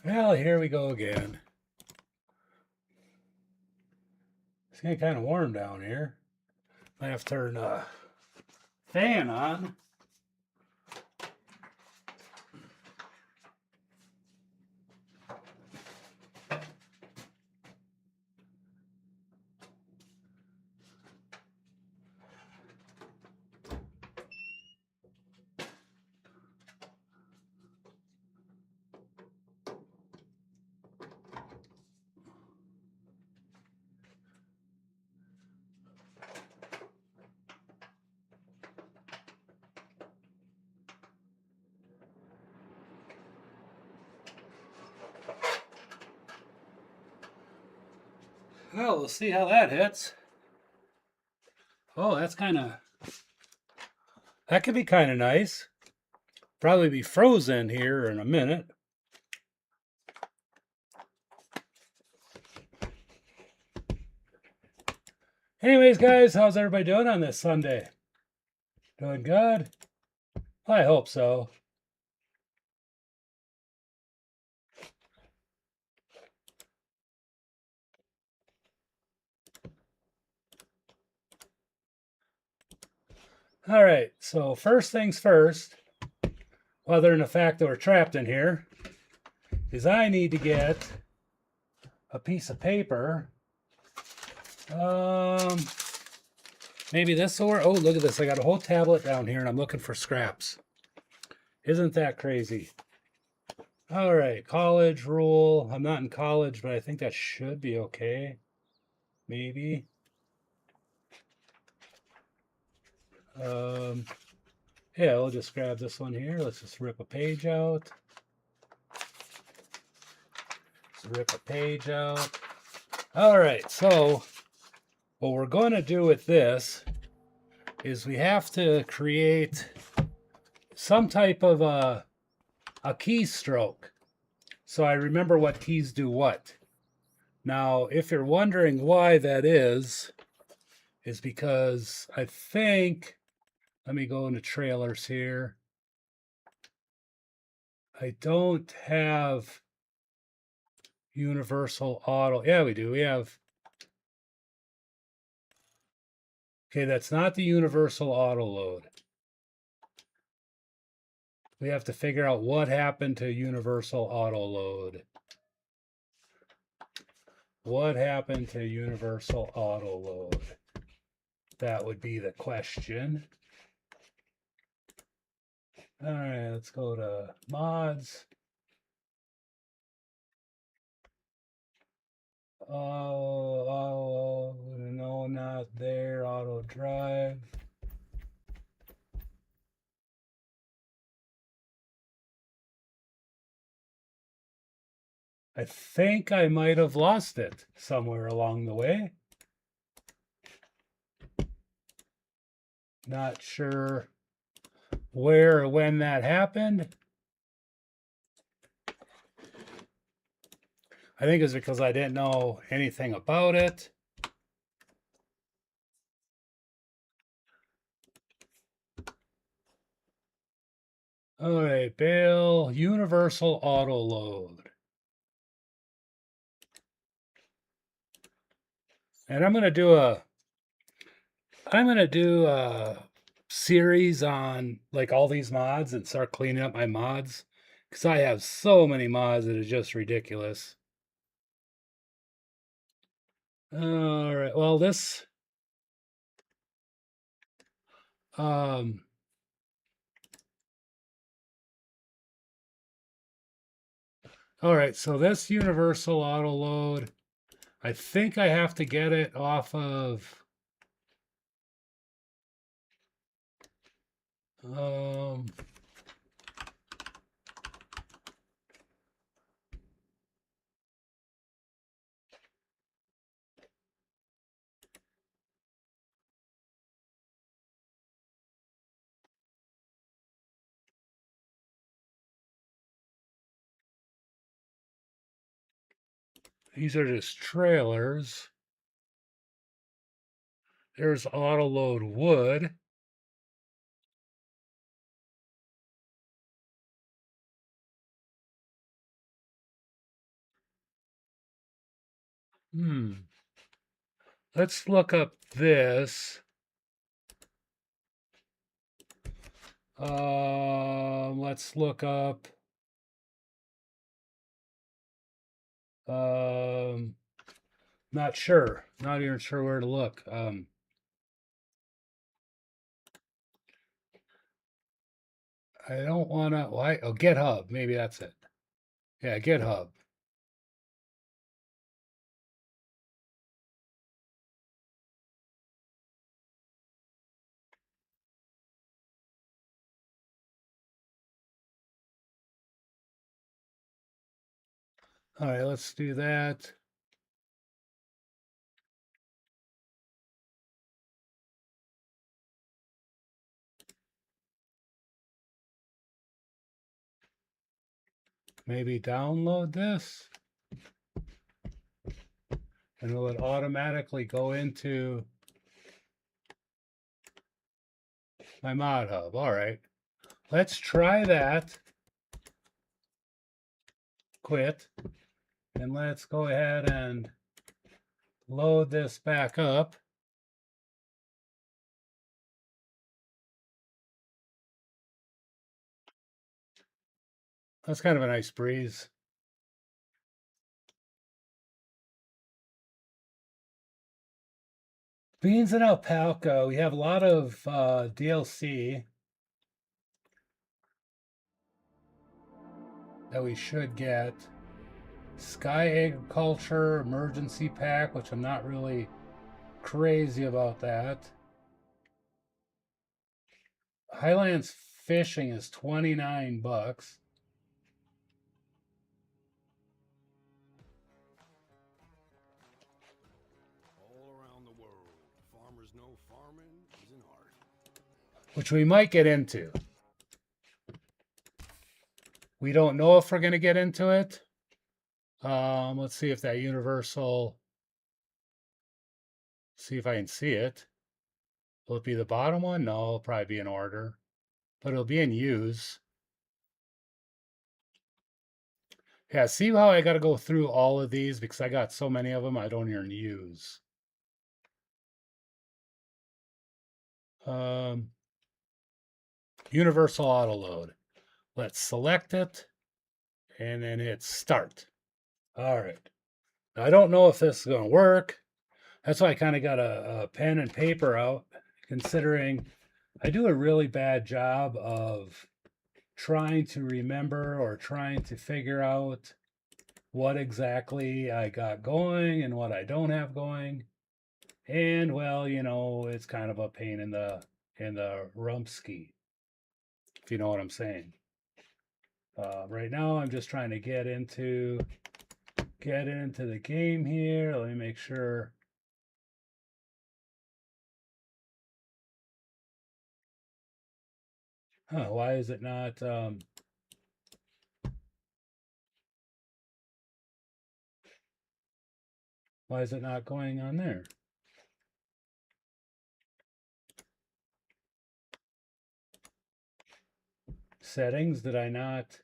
Well, here we go again. It's getting kind of warm down here. Might have to turn the fan on. Well, we'll see how that hits. Oh, that could be kind of nice. Probably be frozen here in a minute. Anyways, guys, how's everybody doing on this Sunday? Doing good? I hope so. All right, so first things first, other than the fact that we're trapped in here, is I need to get a piece of paper. Maybe this or oh, look at this! I got a whole tablet down here, and I'm looking for scraps. Isn't that crazy? All right, college rule. I'm not in college, but I think that should be okay. Maybe. Yeah, we'll just grab this one here. Let's just rip a page out. Let's rip a page out. All right, so what we're going to do with this is we have to create some type of a keystroke. So I remember what keys do what. Now, if you're wondering why that is because I think, let me go into trailers here. I don't have universal auto. Yeah, we do. We have, okay, that's not the universal auto load. We have to figure out what happened to universal auto load. What happened to universal auto load? That would be the question. All right, let's go to mods. Oh, no, not there. Auto drive. I think I might have lost it somewhere along the way. Not sure where or when that happened. I think it's because I didn't know anything about it. All right, Bill, universal auto load. And I'm going to do a series on like all these mods and start cleaning up my mods because I have so many mods that are just ridiculous. All right, well this all right, so this universal auto load, I think I have to get it off of these are just trailers. There's auto load wood. Let's look up this. Let's look up. Not sure. Not even sure where to look. I don't want to. Why? Oh, GitHub. Maybe that's it. Yeah, GitHub. All right, let's do that. Maybe download this, and will it automatically go into my mod hub? All right, let's try that. Quit, and let's go ahead and load this back up. That's kind of a nice breeze. Beans and Alpaca, we have a lot of DLC that we should get. Sky Agriculture Emergency Pack, which I'm not really crazy about that. Highlands Fishing is 29 bucks. All around the world, farmers know farming is an art. Which we might get into. We don't know if we're going to get into it. Let's see if that universal, see if I can see it. Will it be the bottom one? No, it'll probably be in order, but it'll be in use. Yeah, see how I got to go through all of these because I got so many of them I don't even use. Universal auto load. Let's select it and then hit start. All right. Now, I don't know if this is going to work. That's why I kind of got a pen and paper out, considering I do a really bad job of trying to remember or trying to figure out what exactly I got going and what I don't have going. And well, you know, it's kind of a pain in the rumpski, if you know what I'm saying. Right now, I'm just trying to get into the game here. Let me make sure. Huh, why is it not? Why is it not going on there? Settings, did I not?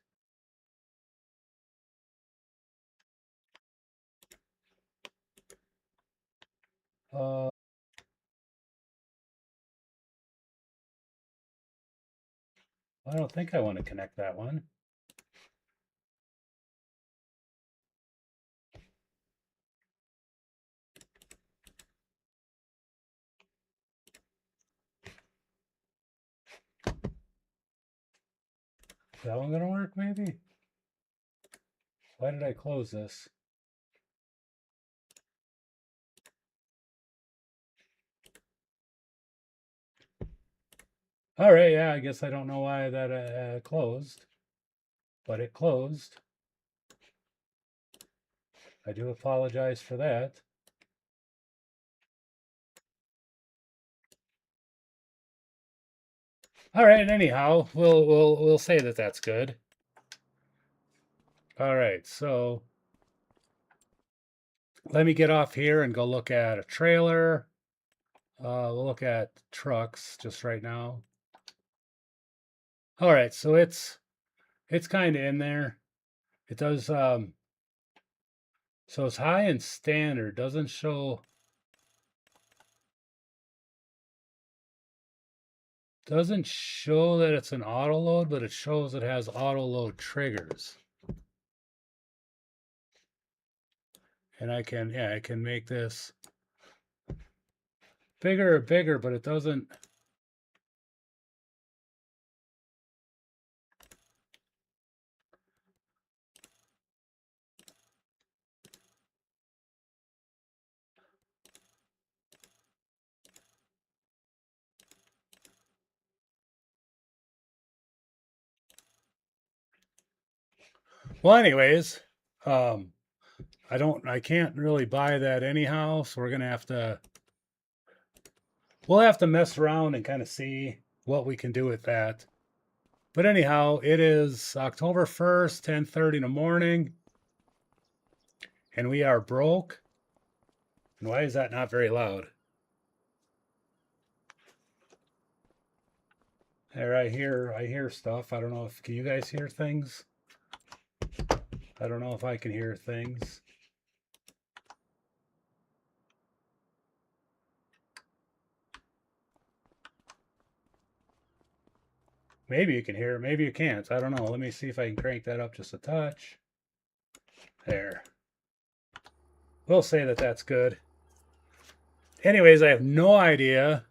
I don't think I want to connect that one. Is that one gonna work maybe? Why did I close this? All right, yeah, I guess I don't know why that closed, but it closed. I do apologize for that. All right, anyhow, we'll say that that's good. All right, so let me get off here and go look at a trailer. We'll look at trucks just right now. All right, so it's kind of in there. It does So it's high and standard, doesn't show. Doesn't show that it's an auto load, but it shows it has auto load triggers. And I can make this bigger or bigger, but it doesn't. Well, anyways, I can't really buy that anyhow, so we'll have to mess around and kind of see what we can do with that. But anyhow, it is October 1st, 10:30 in the morning, and we are broke. And why is that not very loud? There, I hear stuff. I don't know if can you guys hear things? I don't know if I can hear things. Maybe you can hear, maybe you can't. I don't know. Let me see if I can crank that up just a touch. There. We'll say that that's good. Anyways, I have no idea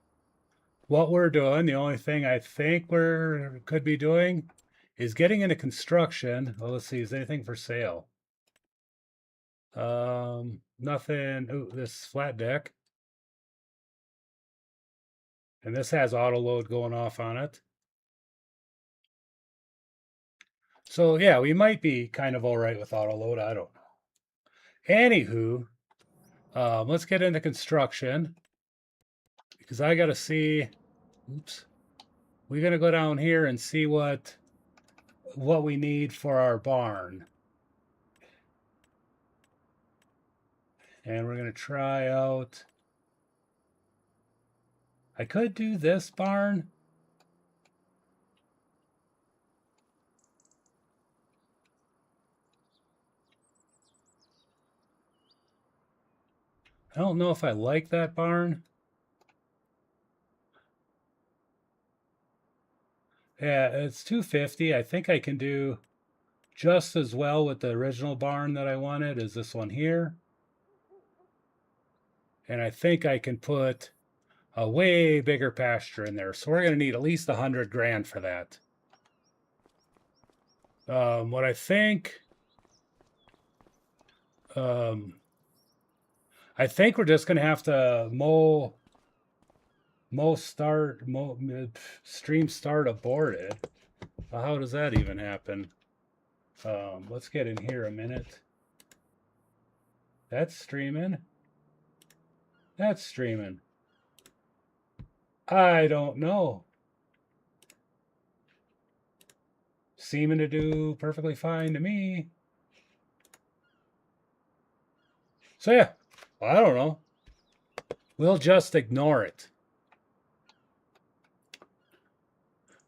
what we're doing. The only thing I think we could be doing is getting into construction. Well, let's see. Is anything for sale? Nothing. Ooh, this flat deck. And this has auto load going off on it. So yeah, we might be kind of all right with auto load. I don't know. Anywho, let's get into construction because I got to see. Oops. We're gonna go down here and see what we need for our barn. And we're going to try out. I could do this barn. I don't know if I like that barn. Yeah, it's 250. I think I can do just as well with the original barn that I wanted as this one here. And I think I can put a way bigger pasture in there. So we're going to need at least 100 grand for that. What I think, I think we're just going to have to stream start aborted. How does that even happen? Let's get in here a minute. That's streaming. That's streaming. I don't know. Seeming to do perfectly fine to me. So yeah, I don't know. We'll just ignore it.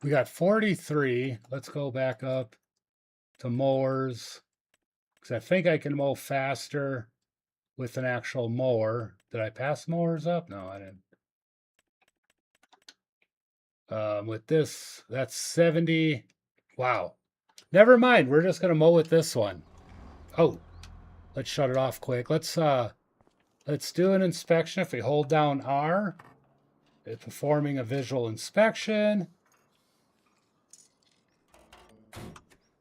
We got 43. Let's go back up to mowers. Because I think I can mow faster with an actual mower. Did I pass mowers up? No, I didn't. With this, that's 70. Wow. Never mind. We're just going to mow with this one. Oh, let's shut it off quick. Let's do an inspection. If we hold down R, it's performing a visual inspection.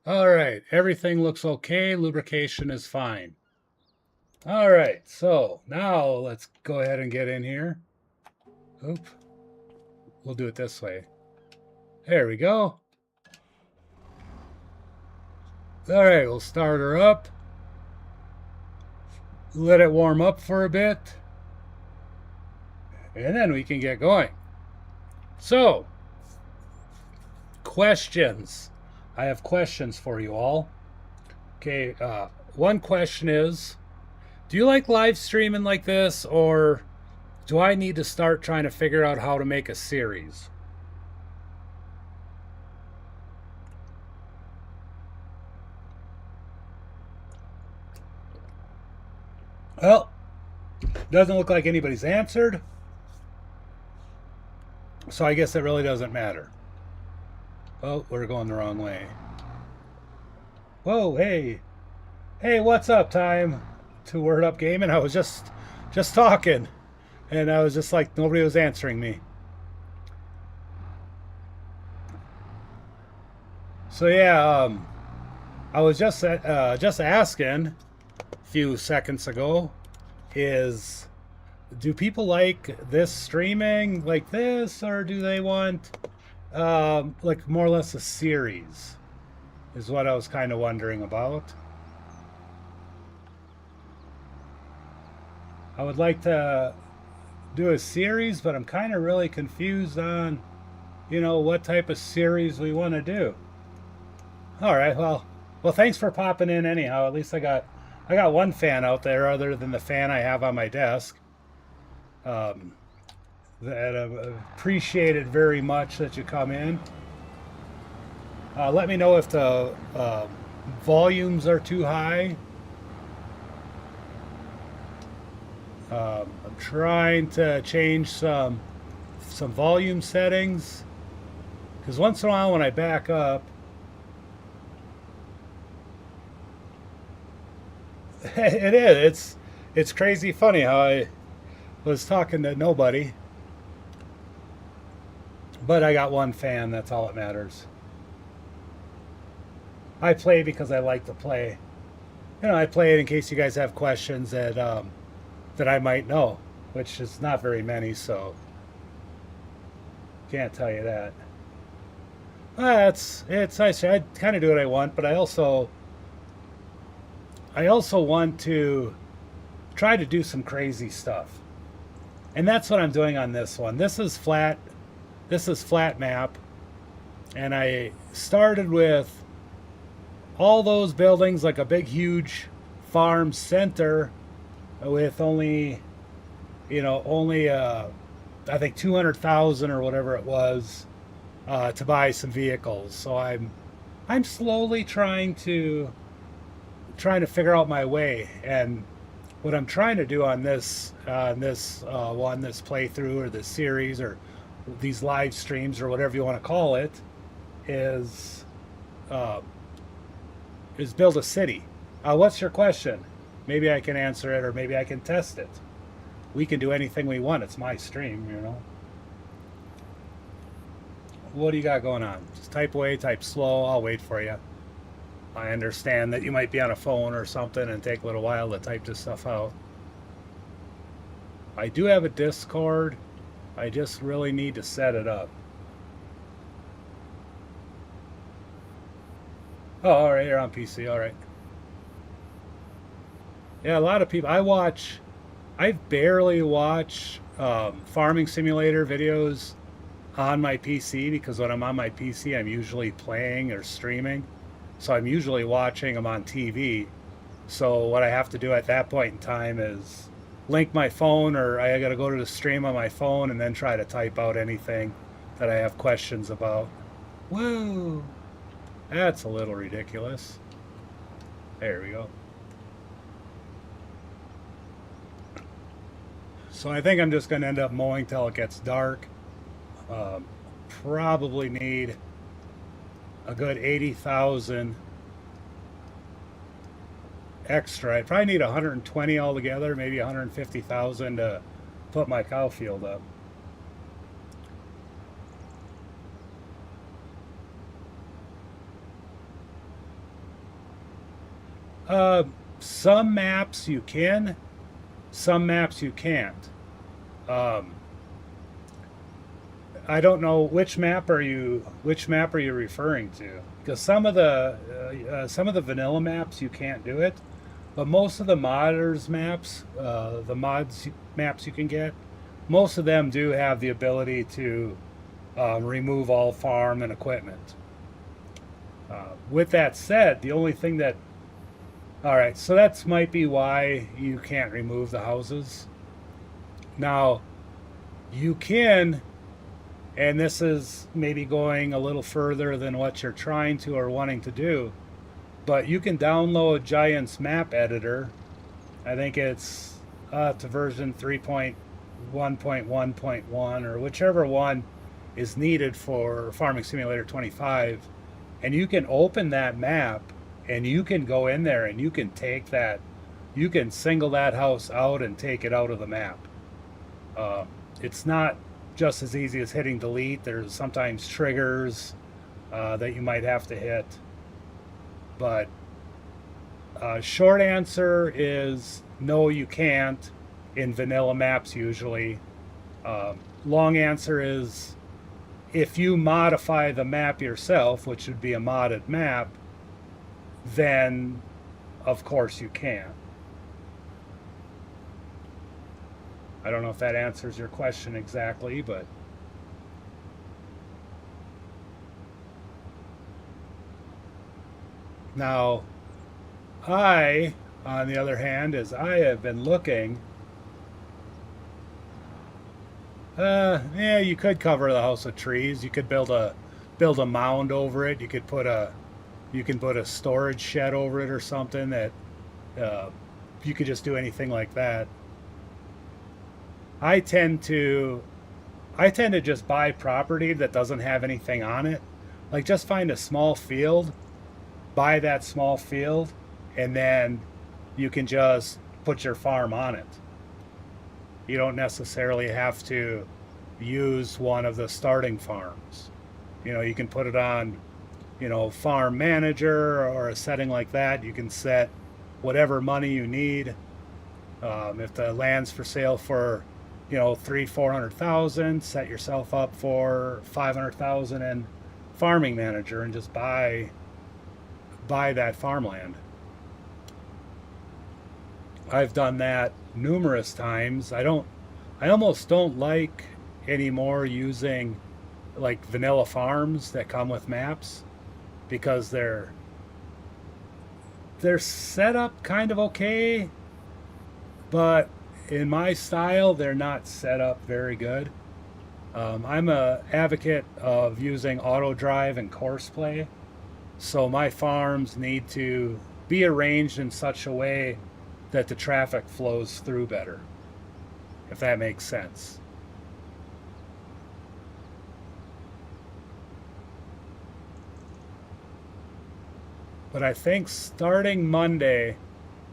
All right, everything looks okay. Lubrication is fine. All right, so now let's go ahead and get in here. Oop. We'll do it this way. There we go. All right, we'll start her up. Let it warm up for a bit. And then we can get going. So, questions. I have questions for you all. Okay, one question is, do you like live streaming like this, or do I need to start trying to figure out how to make a series? Doesn't look like anybody's answered. So I guess it really doesn't matter. Oh, we're going the wrong way. Whoa, hey. Hey, what's up, time? To Word Up Gaming. I was just talking. And I was just like, nobody was answering me. So yeah, I was just asking a few seconds ago, do people like this streaming like this, or do they want like more or less a series? Is what I was kind of wondering about. I would like to do a series, but I'm kind of really confused on, what type of series we want to do. All right, well, thanks for popping in anyhow. At least I got one fan out there other than the fan I have on my desk. That I appreciate it very much that you come in. Let me know if the volumes are too high. I'm trying to change some volume settings, because once in a while when I back up, it is. It's crazy funny how I was talking to nobody, but I got one fan. That's all that matters. I play because I like to play. I play it in case you guys have questions that I might know, which is not very many, so can't tell you that. It's I kind of do what I want, but I also want to try to do some crazy stuff. And that's what I'm doing on this one. This is flat map. And I started with all those buildings like a big huge farm center with only I think 200,000 or whatever it was to buy some vehicles. So I'm slowly trying to figure out my way, and what I'm trying to do on this playthrough or this series or these live streams or whatever you want to call it is build a city. What's your question? Maybe I can answer it, or maybe I can test it. We can do anything we want. It's my stream, What do you got going on? Just type away, type slow. I'll wait for you. I understand that you might be on a phone or something and take a little while to type this stuff out. I do have a Discord. I just really need to set it up. Oh, all right, you're on PC. All right. Yeah, a lot of people. I barely watch farming simulator videos on my PC, because when I'm on my PC, I'm usually playing or streaming. So I'm usually watching them on TV. So what I have to do at that point in time is link my phone, or I got to go to the stream on my phone and then try to type out anything that I have questions about. Whoa, that's a little ridiculous. There we go. So I think I'm just going to end up mowing till it gets dark. Probably need a good 80,000 extra. I probably need 120 altogether, maybe 150,000 to put my cow field up. Some maps you can, some maps you can't. I don't know which map are you referring to, because some of the vanilla maps you can't do it, but most of the modders maps, the mods maps you can get, most of them do have the ability to remove all farm and equipment. With that said, the only thing that, all right, so that's might be why you can't remove the houses. Now, you can, and this is maybe going a little further than what you're trying to or wanting to do, but you can download Giant's map editor. I think it's to version 3.1.1.1 or whichever one is needed for Farming Simulator 25, and you can open that map and you can go in there and you can take that, you can single that house out and take it out of the map. It's not just as easy as hitting delete. There's sometimes triggers that you might have to hit, but short answer is no, you can't in vanilla maps usually. Long answer is if you modify the map yourself, which would be a modded map, then of course you can. I don't know if that answers your question exactly, but now I, on the other hand, is I have been looking. Yeah, you could cover the house with trees. You could build a mound over it. You can put a storage shed over it or something that you could just do anything like that. I tend to just buy property that doesn't have anything on it. Like just find a small field, buy that small field, and then you can just put your farm on it. You don't necessarily have to use one of the starting farms. You can put it on, farm manager or a setting like that. You can set whatever money you need. If the land's for sale for, 300,000-400,000, set yourself up for 500,000 in farming manager and just buy that farmland. I've done that numerous times. I almost don't like anymore using like vanilla farms that come with maps because they're set up kind of okay, but in my style they're not set up very good. I'm a advocate of using auto drive and course play, so my farms need to be arranged in such a way that the traffic flows through better, if that makes sense. But I think starting Monday,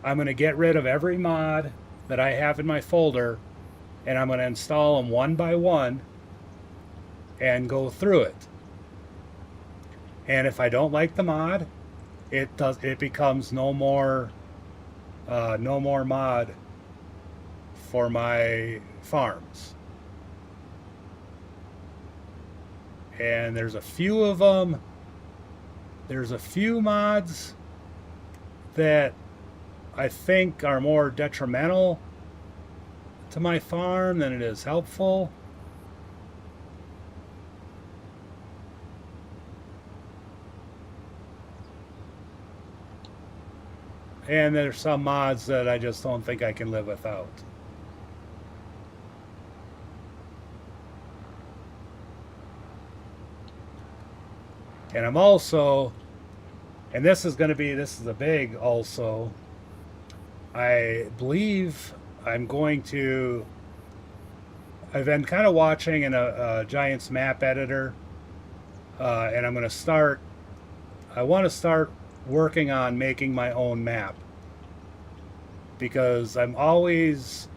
I'm going to get rid of every mod that I have in my folder, and I'm going to install them one by one and go through it. And if I don't like the mod, it becomes no more mod for my farms. And there's a few of them. There's a few mods that I think are more detrimental to my farm than it is helpful. And there's some mods that I just don't think I can live without. And I'm also, and this is a big also, I believe I've been kind of watching in a Giants map editor, and I want to start working on making my own map, because I'm always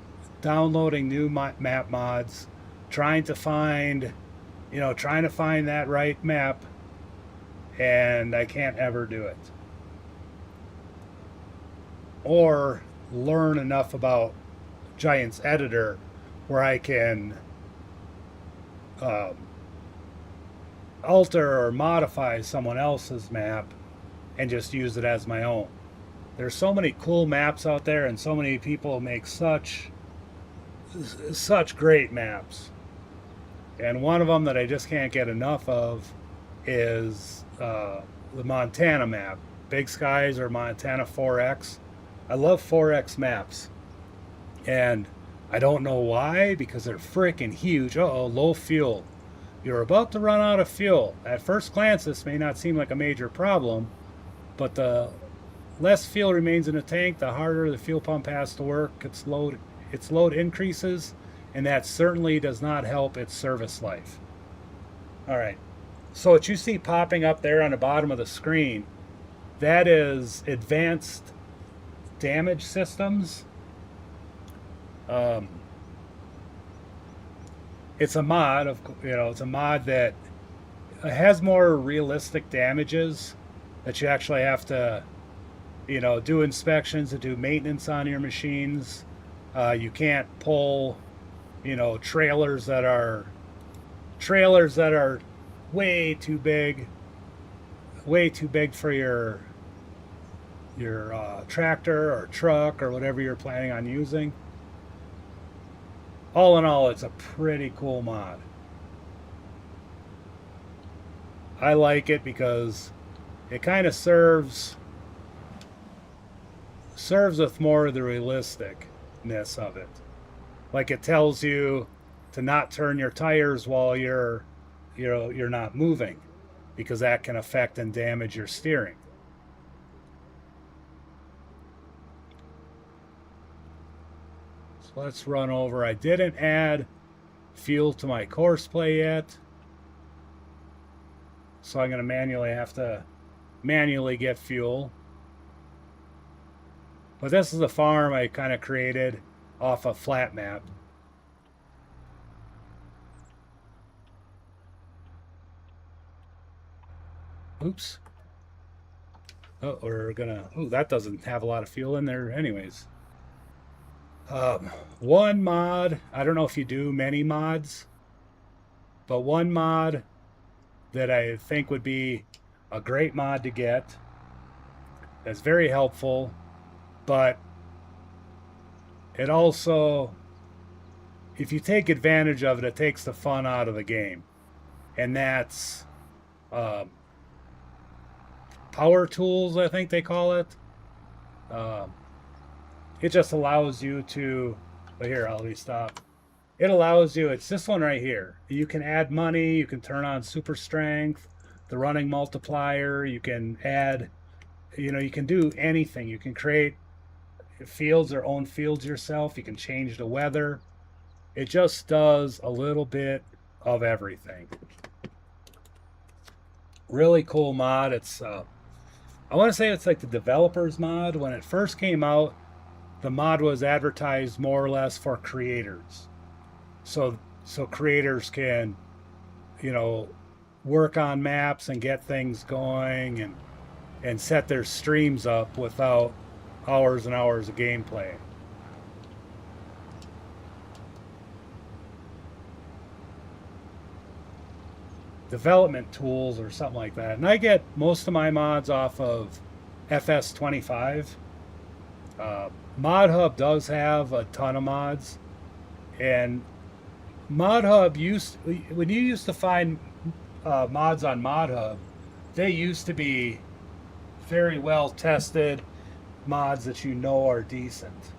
downloading new map mods, trying to find that right map, and I can't ever do it. Or learn enough about Giants editor where I can alter or modify someone else's map and just use it as my own. There's so many cool maps out there, and so many people make such great maps. And one of them that I just can't get enough of is the Montana map, Big Skies or Montana 4X. I love 4X maps, and I don't know why, because they're freaking huge. Low fuel. You're about to run out of fuel. At first glance, this may not seem like a major problem, but the less fuel remains in the tank, the harder the fuel pump has to work. It's its load increases, and that certainly does not help its service life. All right, so what you see popping up there on the bottom of the screen, that is advanced damage systems. It's a mod of, it's a mod that has more realistic damages that you actually have to, do inspections and do maintenance on your machines. You can't pull, trailers that are way too big for your tractor or truck or whatever you're planning on using. All in all, it's a pretty cool mod. I like it because it kind of serves with more of the realisticness of it. Like, it tells you to not turn your tires while you're not moving, because that can affect and damage your steering. So let's run over. I didn't add fuel to my Courseplay yet, so I'm going to have to manually get fuel. But this is a farm I kind of created off a flat map. Oops. Oh, we're gonna. Oh, that doesn't have a lot of fuel in there, anyways. One mod. I don't know if you do many mods, but one mod that I think would be a great mod to get. That's very helpful, but it also, if you take advantage of it, it takes the fun out of the game, and that's power tools, I think they call it. It just allows you to, but here, I'll restop. It allows you, it's this one right here. You can add money, you can turn on super strength, the running multiplier, you can add, you can do anything. You can create fields or own fields yourself. You can change the weather. It just does a little bit of everything. Really cool mod. It's I want to say it's like the developers mod. When it first came out, the mod was advertised more or less for creators. So creators can, work on maps and get things going and set their streams up without hours and hours of gameplay. Development tools or something like that. And I get most of my mods off of FS25. ModHub does have a ton of mods, and ModHub when you used to find mods on ModHub, they used to be very well tested mods that are decent.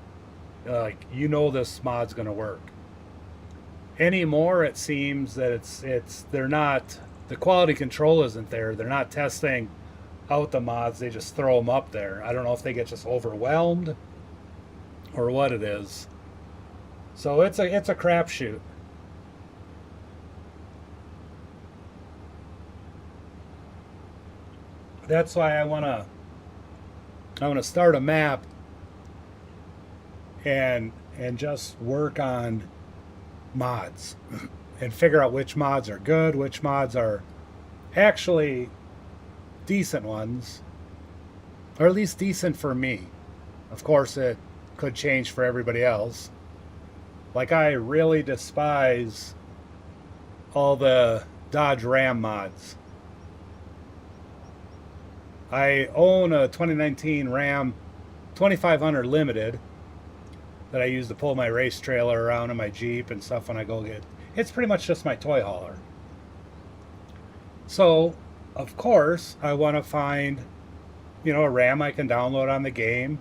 Like, this mod's gonna work. Anymore, it seems that they're not, the quality control isn't there. They're not testing out the mods, they just throw them up there. I don't know if they get just overwhelmed or what it is. So it's a crapshoot. That's why I wanna start a map and just work on mods and figure out which mods are good, which mods are actually decent ones, or at least decent for me. Of course, it could change for everybody else. Like, I really despise all the Dodge Ram mods. I own a 2019 Ram 2500 Limited that I use to pull my race trailer around in my Jeep and stuff when I go get. It's pretty much just my toy hauler. So, of course, I want to find, a Ram I can download on the game,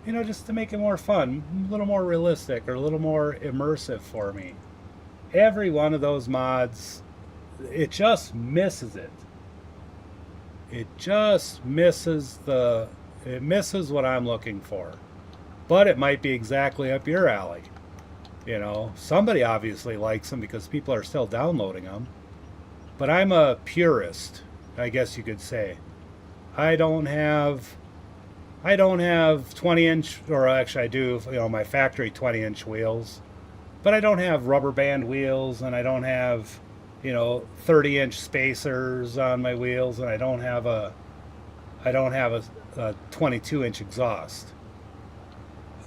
just to make it more fun, a little more realistic, or a little more immersive for me. Every one of those mods, it just misses it. It just misses what I'm looking for. But it might be exactly up your alley. You know, somebody obviously likes them because people are still downloading them. But I'm a purist, I guess you could say. I don't have I don't have 20-inch, or actually I do, you know, my factory 20-inch wheels, but I don't have rubber band wheels, and I don't have, you know, 30-inch spacers on my wheels, and I don't have a 22-inch exhaust.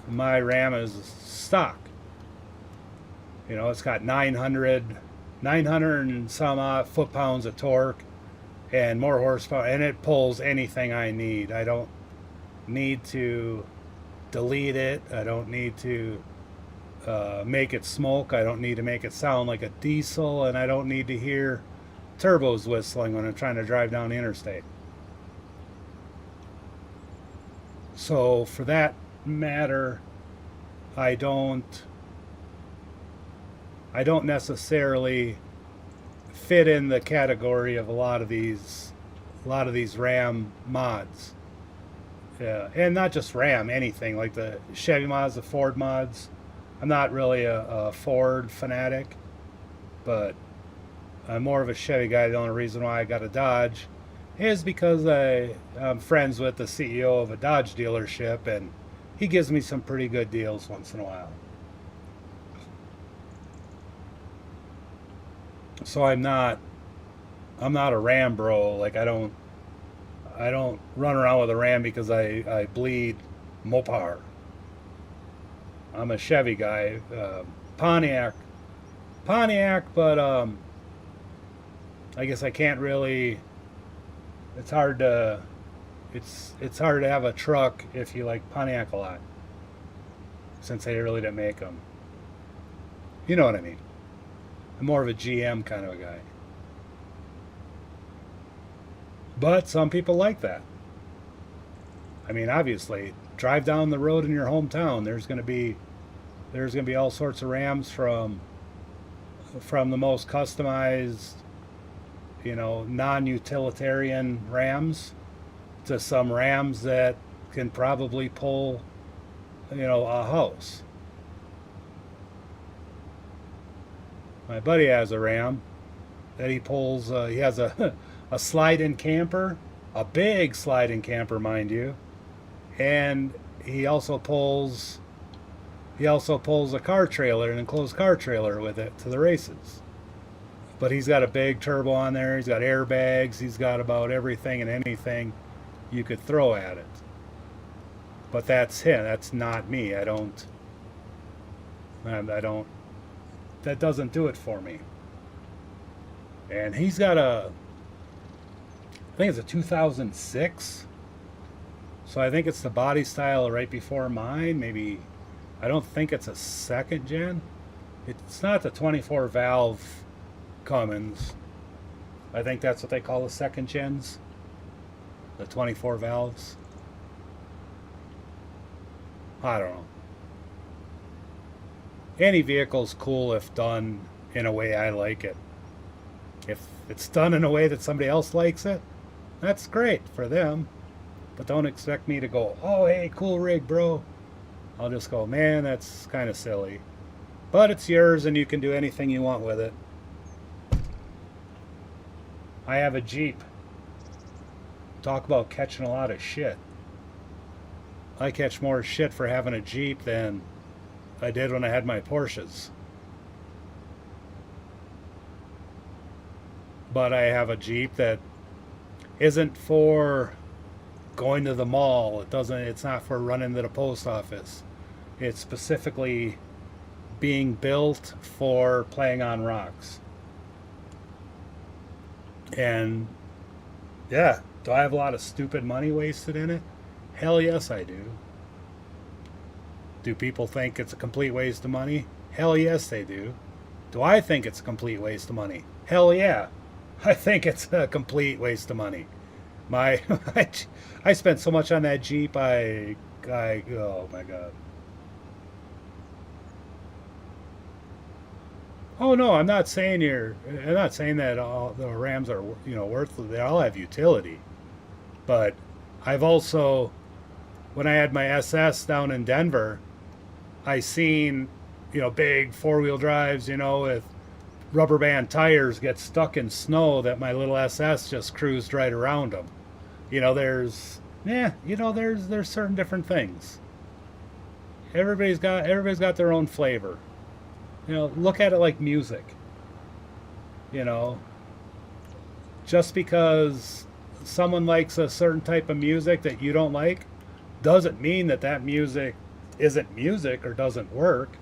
My Ram is stock. You know, it's got 900 and some odd foot-pounds of torque and more horsepower, and it pulls anything I need. I don't need to delete it. I don't need to make it smoke. I don't need to make it sound like a diesel, and I don't need to hear turbos whistling when I'm trying to drive down the interstate. So for that matter, I don't necessarily fit in the category of a lot of these Ram mods. Yeah, and not just Ram, anything like the Chevy mods, the Ford mods. I'm not really a Ford fanatic, but I'm more of a Chevy guy. The only reason why I got a Dodge is because I'm friends with the CEO of a Dodge dealership, and he gives me some pretty good deals once in a while. So I'm not a Ram bro. Like I don't run around with a Ram because I bleed Mopar. I'm a Chevy guy, Pontiac, but I guess I can't really. It's hard to, it's hard to have a truck if you like Pontiac a lot, since they really didn't make them. You know what I mean? I'm more of a GM kind of a guy. But some people like that. I mean, obviously, drive down the road in your hometown. There's going to be all sorts of Rams from the most customized, you know, non-utilitarian Rams to some Rams that can probably pull, you know, a house. My buddy has a Ram that he pulls. He has a slide-in camper, a big slide-in camper, mind you, and he also pulls a car trailer, an enclosed car trailer with it to the races. But he's got a big turbo on there. He's got airbags. He's got about everything and anything you could throw at it. But that's him. That's not me. I don't. That doesn't do it for me. And he's got I think it's a 2006. So I think it's the body style right before mine. Maybe, I don't think it's a second gen. It's not the 24 valve Cummins. I think that's what they call the second gens. The 24 valves. I don't know. Any vehicle's cool if done in a way I like it. If it's done in a way that somebody else likes it, that's great for them. But don't expect me to go, oh, hey, cool rig, bro. I'll just go, man, that's kind of silly. But it's yours and you can do anything you want with it. I have a Jeep. Talk about catching a lot of shit. I catch more shit for having a Jeep than I did when I had my Porsches. But I have a Jeep that isn't for going to the mall. It's not for running to the post office. It's specifically being built for playing on rocks. And yeah, do I have a lot of stupid money wasted in it? Hell yes, I do. Do people think it's a complete waste of money? Hell yes, they do. Do I think it's a complete waste of money? Hell yeah. I think it's a complete waste of money. I spent so much on that Jeep. Oh my god. Oh no, I'm not saying that all the Rams are, you know, worthless. They all have utility. But I've also, when I had my SS down in Denver, I seen big four-wheel drives, with rubber band tires get stuck in snow that my little SS just cruised right around them. There's certain different things. Everybody's got their own flavor. Look at it like music. You know, just because someone likes a certain type of music that you don't like doesn't mean that music isn't music or doesn't work.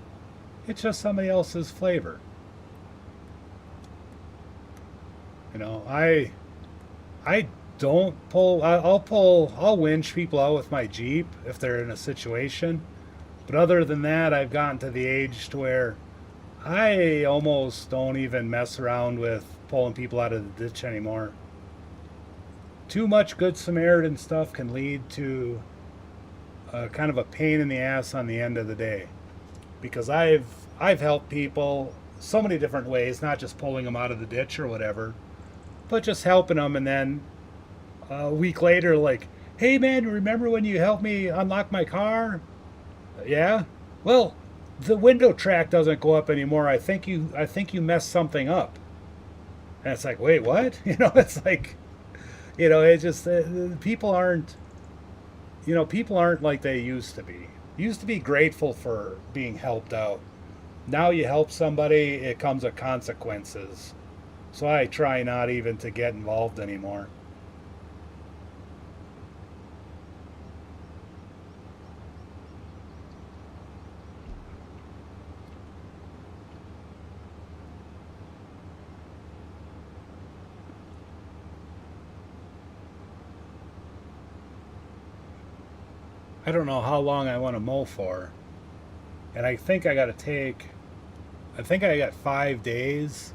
It's just somebody else's flavor. I don't pull. I'll winch people out with my Jeep if they're in a situation. But other than that, I've gotten to the age to where I almost don't even mess around with pulling people out of the ditch anymore. Too much Good Samaritan stuff can lead to kind of a pain in the ass on the end of the day. Because I've helped people so many different ways, not just pulling them out of the ditch or whatever, but just helping them, and then a week later, like, hey man, remember when you helped me unlock my car? Yeah. Well, the window track doesn't go up anymore. I think you messed something up. And it's like, wait, what? It's like, it's just people aren't like they used to be. Used to be grateful for being helped out. Now you help somebody, it comes with consequences. So I try not even to get involved anymore. I don't know how long I want to mow for. And I think I got 5 days.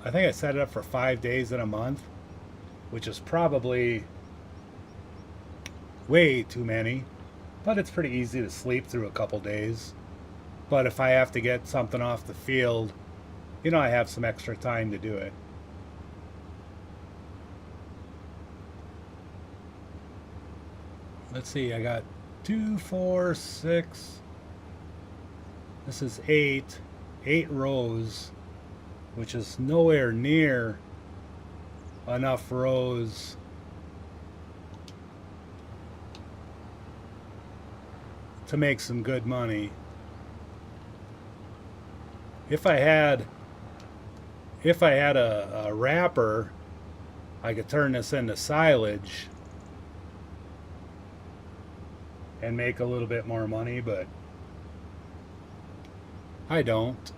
I think I set it up for 5 days in a month, which is probably way too many. But it's pretty easy to sleep through a couple days. But if I have to get something off the field, I have some extra time to do it. Let's see, I got 2, 4, 6. This is 8 rows, which is nowhere near enough rows to make some good money. If I had a wrapper, I could turn this into silage and make a little bit more money, but I don't.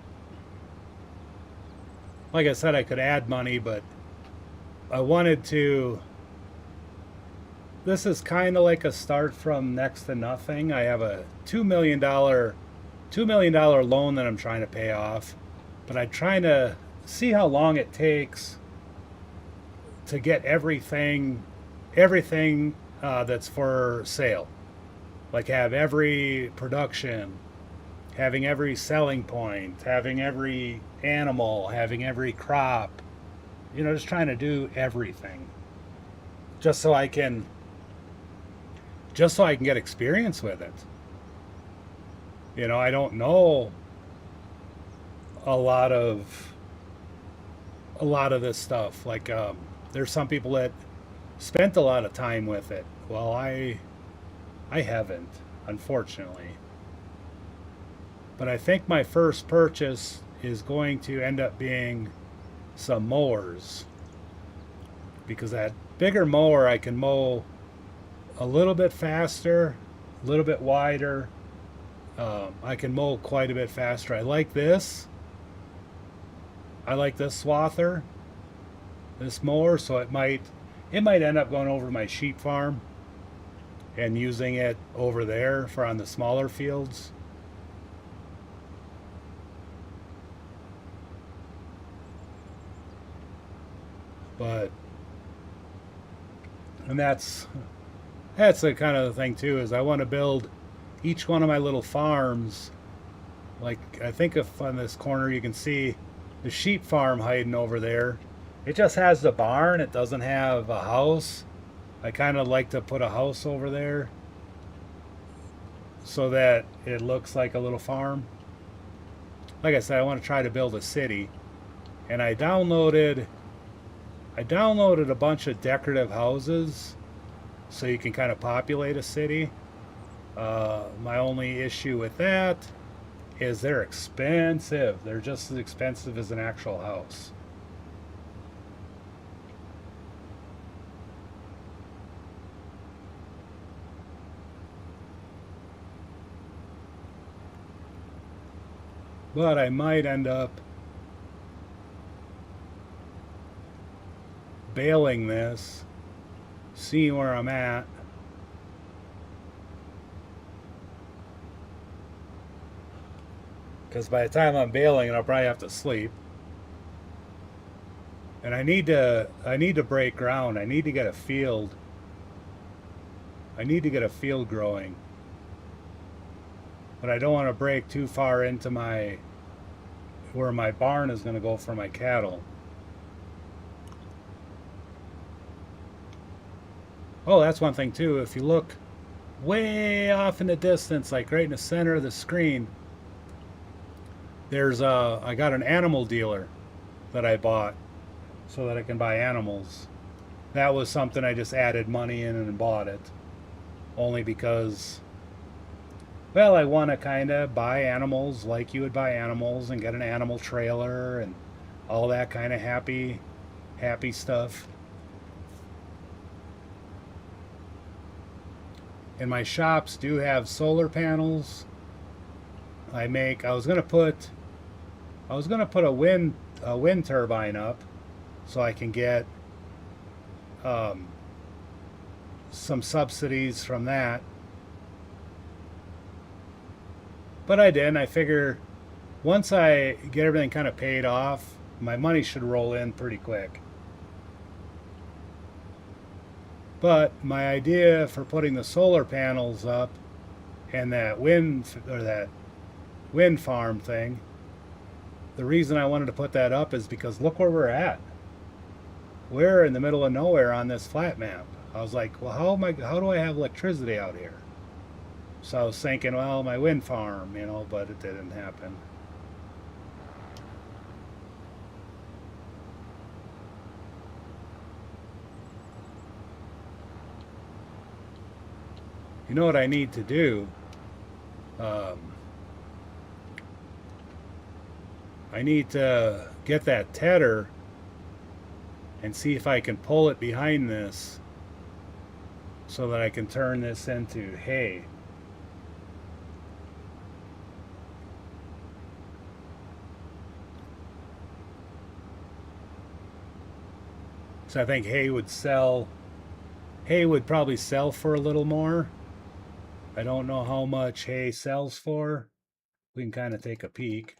Like I said, I could add money, but I wanted to. This is kind of like a start from next to nothing. I have a $2 million loan that I'm trying to pay off, but I'm trying to see how long it takes to get everything that's for sale. Like have every production, having every selling point, having every animal, having every crop, just trying to do everything. Just so I can get experience with it. I don't know a lot of this stuff. Like there's some people that spent a lot of time with it. Well, I haven't, unfortunately. But I think my first purchase is going to end up being some mowers. Because that bigger mower, I can mow a little bit faster, a little bit wider. I can mow quite a bit faster. I like this. I like this swather, this mower, so it might end up going over my sheep farm and using it over there for on the smaller fields. But and that's the kind of thing too, is I want to build each one of my little farms. Like I think if on this corner you can see the sheep farm hiding over there. It just has the barn, it doesn't have a house. I kind of like to put a house over there so that it looks like a little farm. Like I said, I want to try to build a city, and I downloaded a bunch of decorative houses so you can kind of populate a city. My only issue with that is they're expensive. They're just as expensive as an actual house. But I might end up bailing this, seeing where I'm at. Because by the time I'm bailing, I'll probably have to sleep. And I need to break ground. I need to get a field. I need to get a field growing. But I don't want to break too far into where my barn is going to go for my cattle. Oh, that's one thing too. If you look way off in the distance, like right in the center of the screen, I got an animal dealer that I bought so that I can buy animals. That was something I just added money in and bought it. Only because, well, I want to kind of buy animals like you would buy animals and get an animal trailer and all that kind of happy stuff. And my shops do have solar panels. I was gonna put a wind turbine up so I can get some subsidies from that. But I didn't. I figure once I get everything kind of paid off, my money should roll in pretty quick. But my idea for putting the solar panels up and that wind farm thing, the reason I wanted to put that up is because look where we're at. We're in the middle of nowhere on this flat map. I was like, well, how do I have electricity out here? So I was thinking, well, my wind farm, but it didn't happen. You know what I need to do? I need to get that tedder and see if I can pull it behind this so that I can turn this into hay. So I think hay would probably sell for a little more. I don't know how much hay sells for. We can kind of take a peek.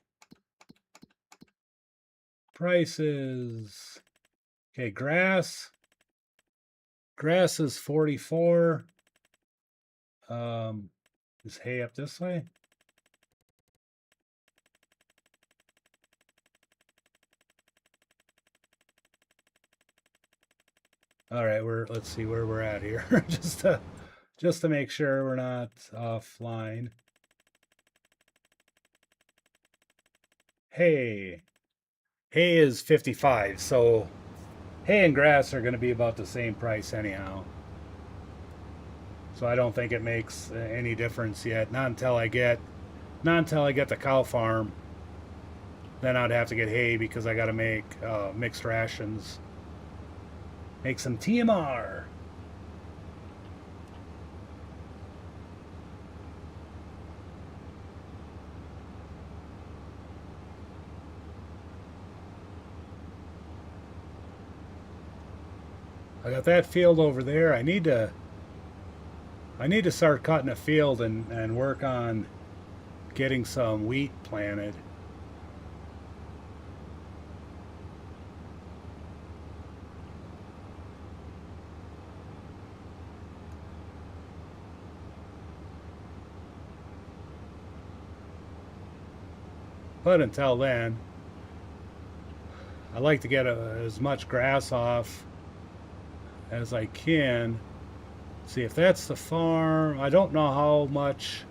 Prices. Okay, grass. Grass is 44. Is hay up this way? All right, let's see where we're at here, just to make sure we're not offline. Hay is 55, so hay and grass are going to be about the same price anyhow. So I don't think it makes any difference yet. Not until I get the cow farm. Then I'd have to get hay because I got to make mixed rations. Make some TMR. I got that field over there. I need to start cutting a field and work on getting some wheat planted. But until then, I like to get as much grass off as I can. See if that's the farm. I don't know how much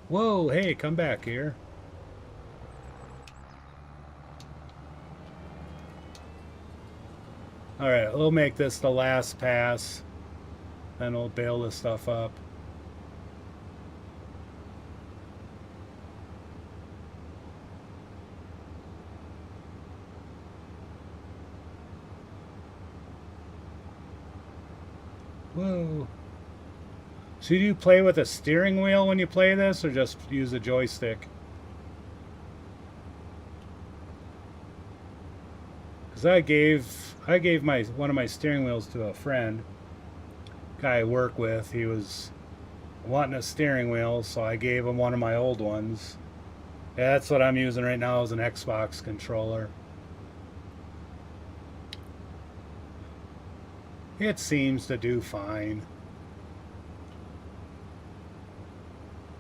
Whoa, hey, come back here. Alright, we'll make this the last pass. Then we'll bail this stuff up. Whoa. So do you play with a steering wheel when you play this, or just use a joystick? Because I gave my one of my steering wheels to a friend, guy I work with. He was wanting a steering wheel, so I gave him one of my old ones. Yeah, that's what I'm using right now, is an Xbox controller. It seems to do fine.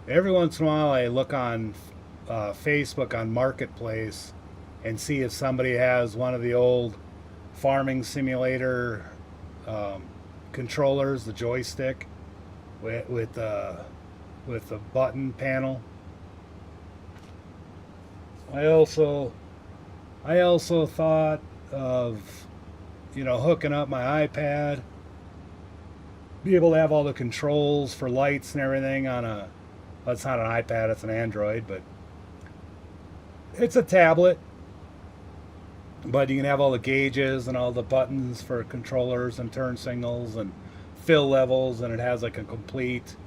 Every once in a while I look on Facebook on Marketplace and see if somebody has one of the old farming simulator controllers, the joystick with the button panel. I also thought of, you know, hooking up my iPad, be able to have all the controls for lights and everything on a, well, it's not an iPad, it's an Android, but it's a tablet. But you can have all the gauges and all the buttons for controllers and turn signals and fill levels, and it has like a complete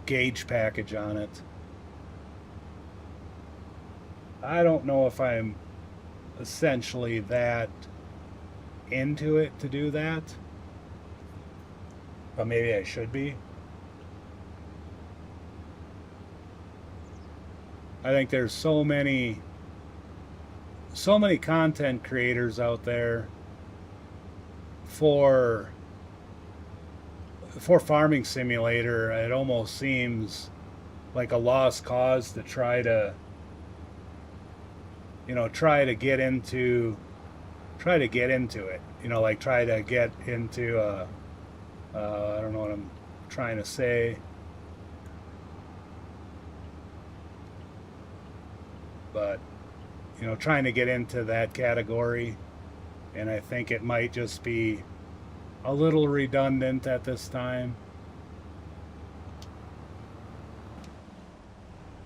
gauge package on it. I don't know if I'm essentially that into it to do that, but maybe I should be. I think there's so many content creators out there for farming simulator. It almost seems like a lost cause to try to, you know, try to get into it, you know, like try to get into I don't know what I'm trying to say, but you know, trying to get into that category. And I think it might just be a little redundant at this time.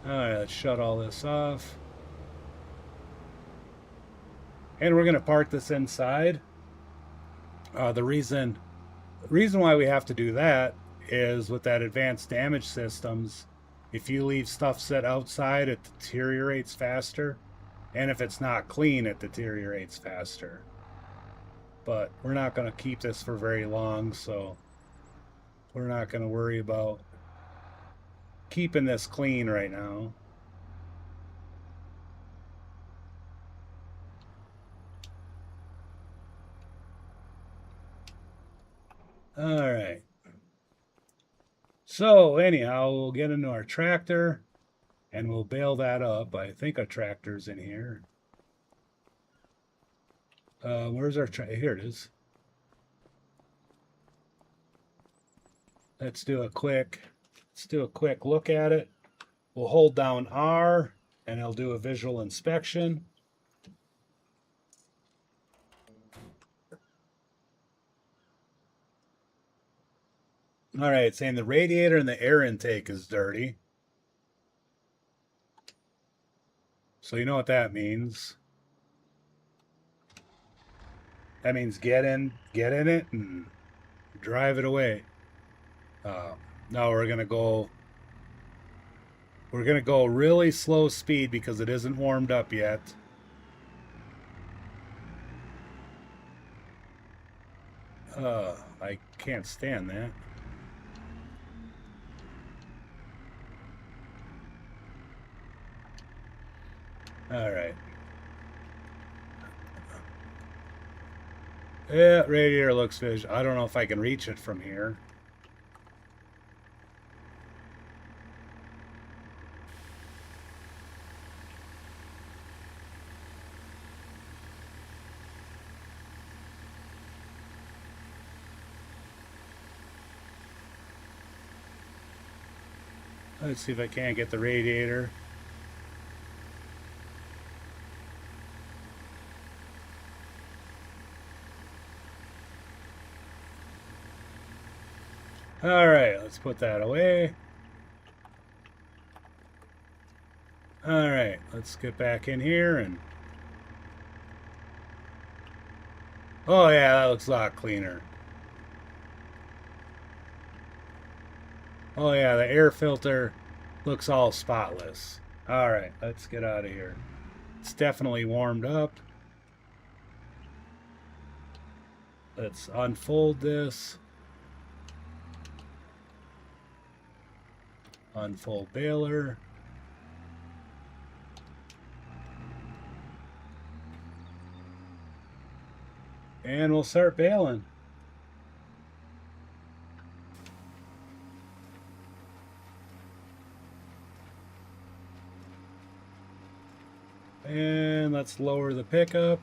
Alright, let's shut all this off. And we're going to park this inside. The reason why we have to do that is with that advanced damage systems, if you leave stuff set outside, it deteriorates faster. And if it's not clean, it deteriorates faster. But we're not going to keep this for very long, so we're not going to worry about keeping this clean right now. All right. So anyhow, we'll get into our tractor and we'll bail that up. I think our tractor's in here. Where's our tractor? Here it is. Let's do a quick look at it. We'll hold down R and it'll do a visual inspection. All right, it's saying the radiator and the air intake is dirty. So you know what that means. That means get in it and drive it away. Now we're gonna go really slow speed because it isn't warmed up yet. I can't stand that. All right. Yeah, radiator looks fish. I don't know if I can reach it from here. Let's see if I can't get the radiator. All right, let's put that away. All right, let's get back in here and... Oh yeah, that looks a lot cleaner. Oh yeah, the air filter looks all spotless. All right, let's get out of here. It's definitely warmed up. Let's unfold this. Unfold baler. And we'll start baling. And let's lower the pickup.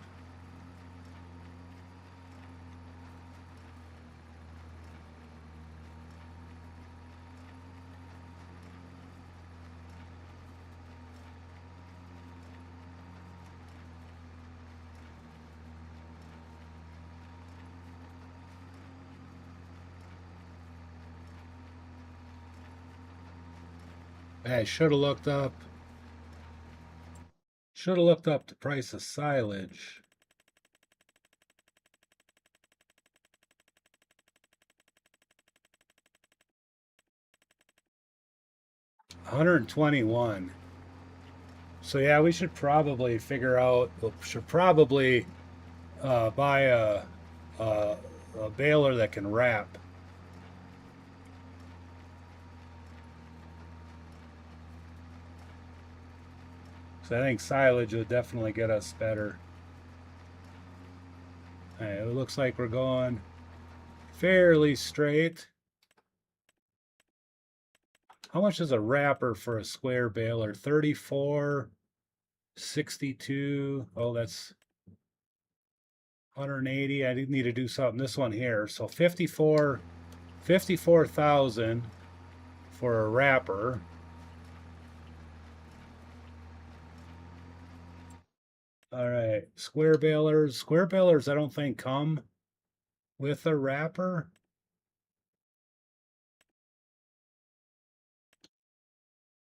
I should have looked up the price of silage. $121. So yeah, we should probably figure out. We should probably buy a baler that can wrap. So I think silage would definitely get us better. Right, it looks like we're going fairly straight. How much is a wrapper for a square baler? 34, 62. Oh, that's 180. I need to do something. This one here. So 54,000 for a wrapper. All right, square balers. Square balers, I don't think come with a wrapper.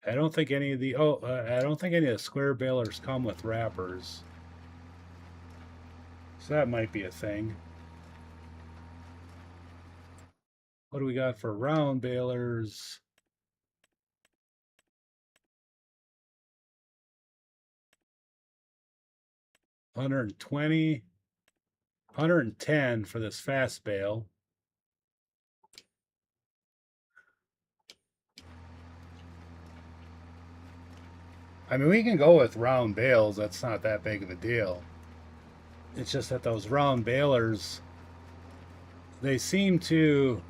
I don't think any of the I don't think any of the square balers come with wrappers. So that might be a thing. What do we got for round balers? $120, $110 for this fast bale. I mean, we can go with round bales. That's not that big of a deal. It's just that those round balers, they seem to...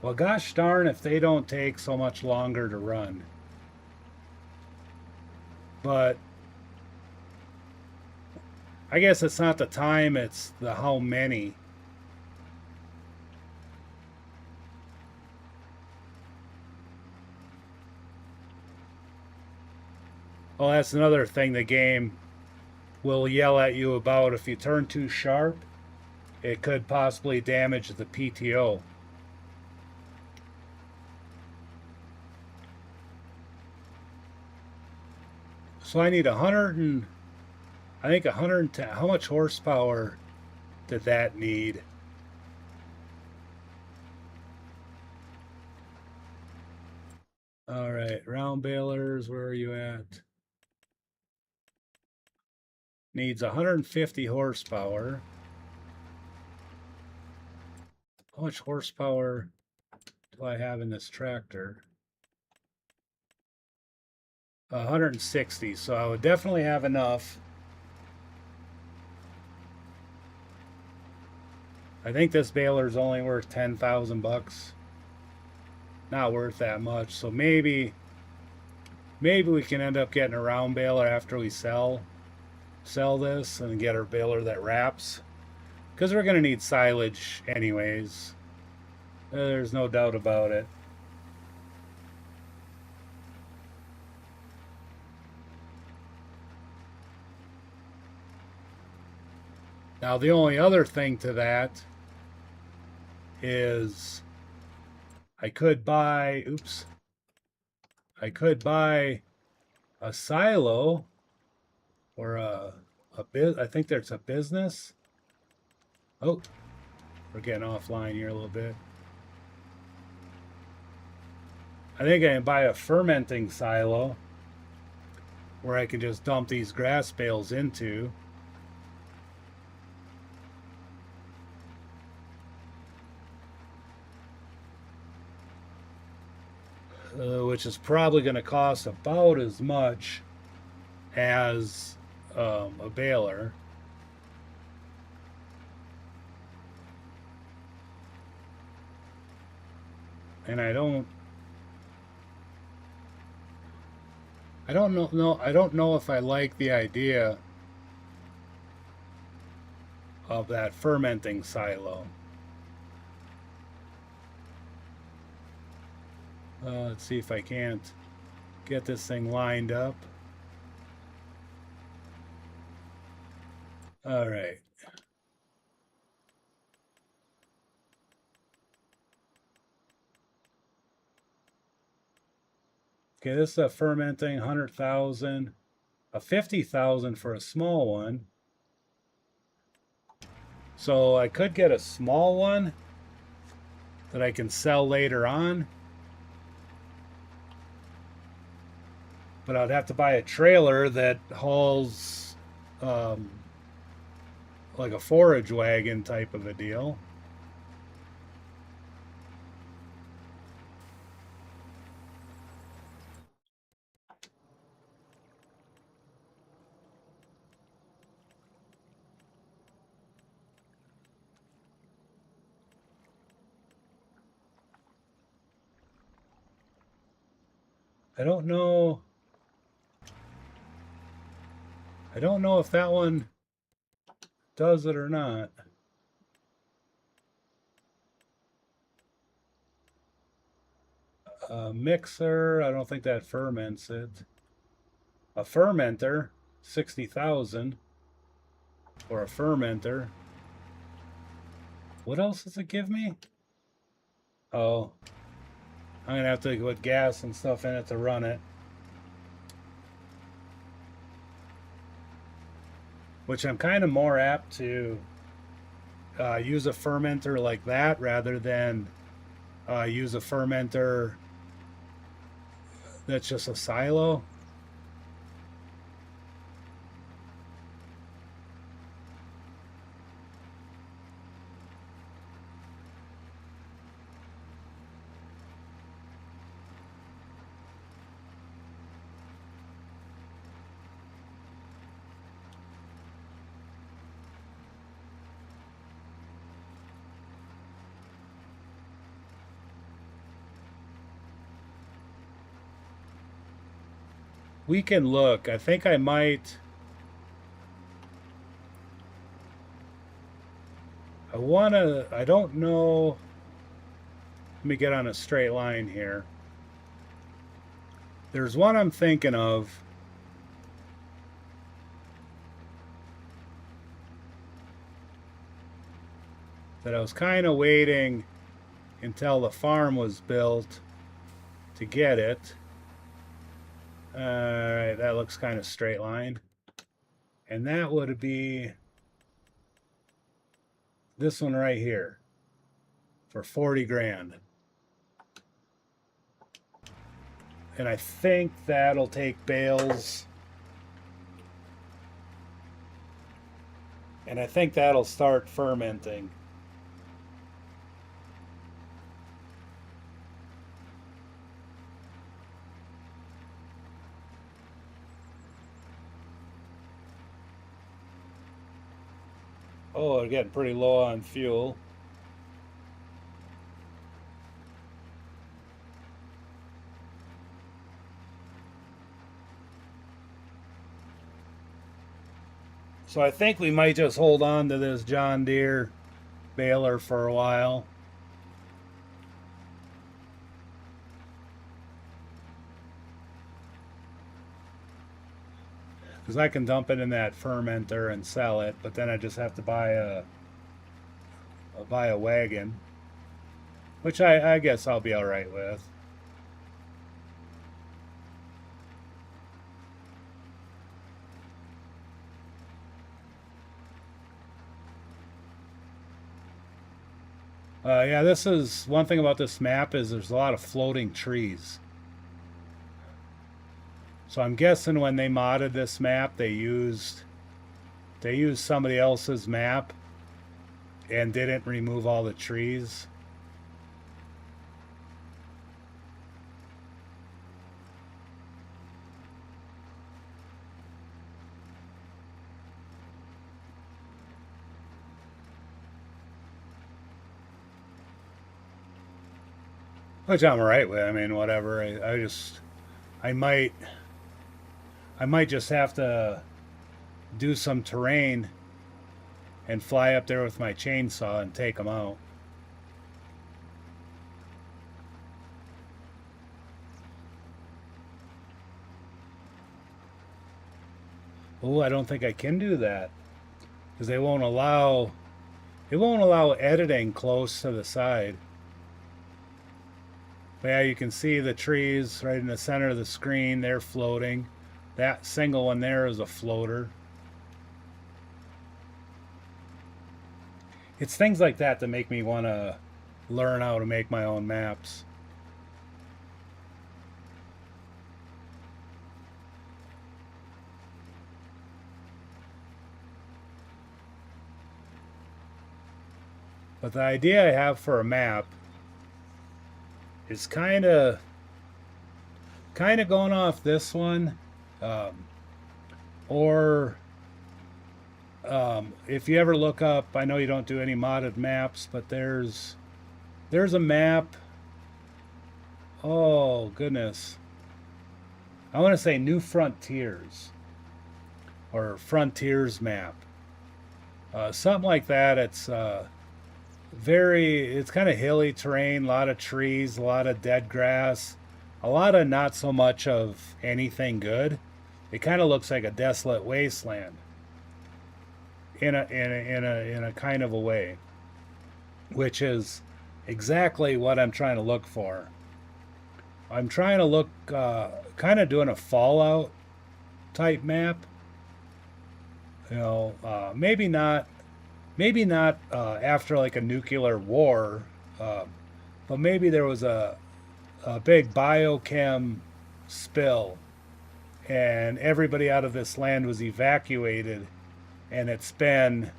Well, gosh darn if they don't take so much longer to run. But I guess it's not the time, it's the how many. Oh, that's another thing the game will yell at you about. If you turn too sharp, it could possibly damage the PTO. So I need 100 and I think 110. How much horsepower did that need? All right, round balers, where are you at? Needs 150 horsepower. How much horsepower do I have in this tractor? 160, so I would definitely have enough. I think this baler's only worth 10,000 bucks. Not worth that much, so maybe we can end up getting a round baler after we sell this and get our baler that wraps, because we're going to need silage anyways. There's no doubt about it. Now, the only other thing to that is I could buy, I could buy a silo or I think there's a business. Oh, we're getting offline here a little bit. I think I can buy a fermenting silo where I can just dump these grass bales into. Which is probably going to cost about as much as a baler. And I don't know if I like the idea of that fermenting silo. Let's see if I can't get this thing lined up. All right. Okay, this is a fermenting 100,000, a 50,000 for a small one. So I could get a small one that I can sell later on. But I'd have to buy a trailer that hauls like a forage wagon type of a deal. I don't know. I don't know if that one does it or not. A mixer, I don't think that ferments it. A fermenter, 60,000 for a fermenter. What else does it give me? Oh, I'm gonna have to put gas and stuff in it to run it. Which I'm kind of more apt to use a fermenter like that rather than use a fermenter that's just a silo. We can look. I think I might. I don't know. Let me get on a straight line here. There's one I'm thinking of. That I was kind of waiting until the farm was built to get it. Alright, that looks kind of straight line. And that would be this one right here for 40 grand. And I think that'll take bales. And I think that'll start fermenting. Oh, we're getting pretty low on fuel. So I think we might just hold on to this John Deere baler for a while. because I can dump it in that fermenter and sell it, but then I just have to buy a wagon, which I guess I'll be all right with. Yeah, this is one thing about this map is there's a lot of floating trees. So I'm guessing when they modded this map, they used somebody else's map and didn't remove all the trees. Which I'm alright with. I mean, whatever. I might just have to do some terrain and fly up there with my chainsaw and take them out. Oh, I don't think I can do that because they won't allow. It won't allow editing close to the side. But yeah, you can see the trees right in the center of the screen. They're floating. That single one there is a floater. It's things like that that make me want to learn how to make my own maps. But the idea I have for a map is kind of going off this one, or if you ever look up, I know you don't do any modded maps, but there's a map. Oh goodness, I want to say New Frontiers or Frontiers map, something like that. It's it's kind of hilly terrain, a lot of trees, a lot of dead grass, a lot of not so much of anything good. It kind of looks like a desolate wasteland in a kind of a way, which is exactly what I'm trying to look for. I'm trying to look kind of doing a Fallout type map. You know, maybe not after like a nuclear war, but maybe there was a big biochem spill and everybody out of this land was evacuated, and it's been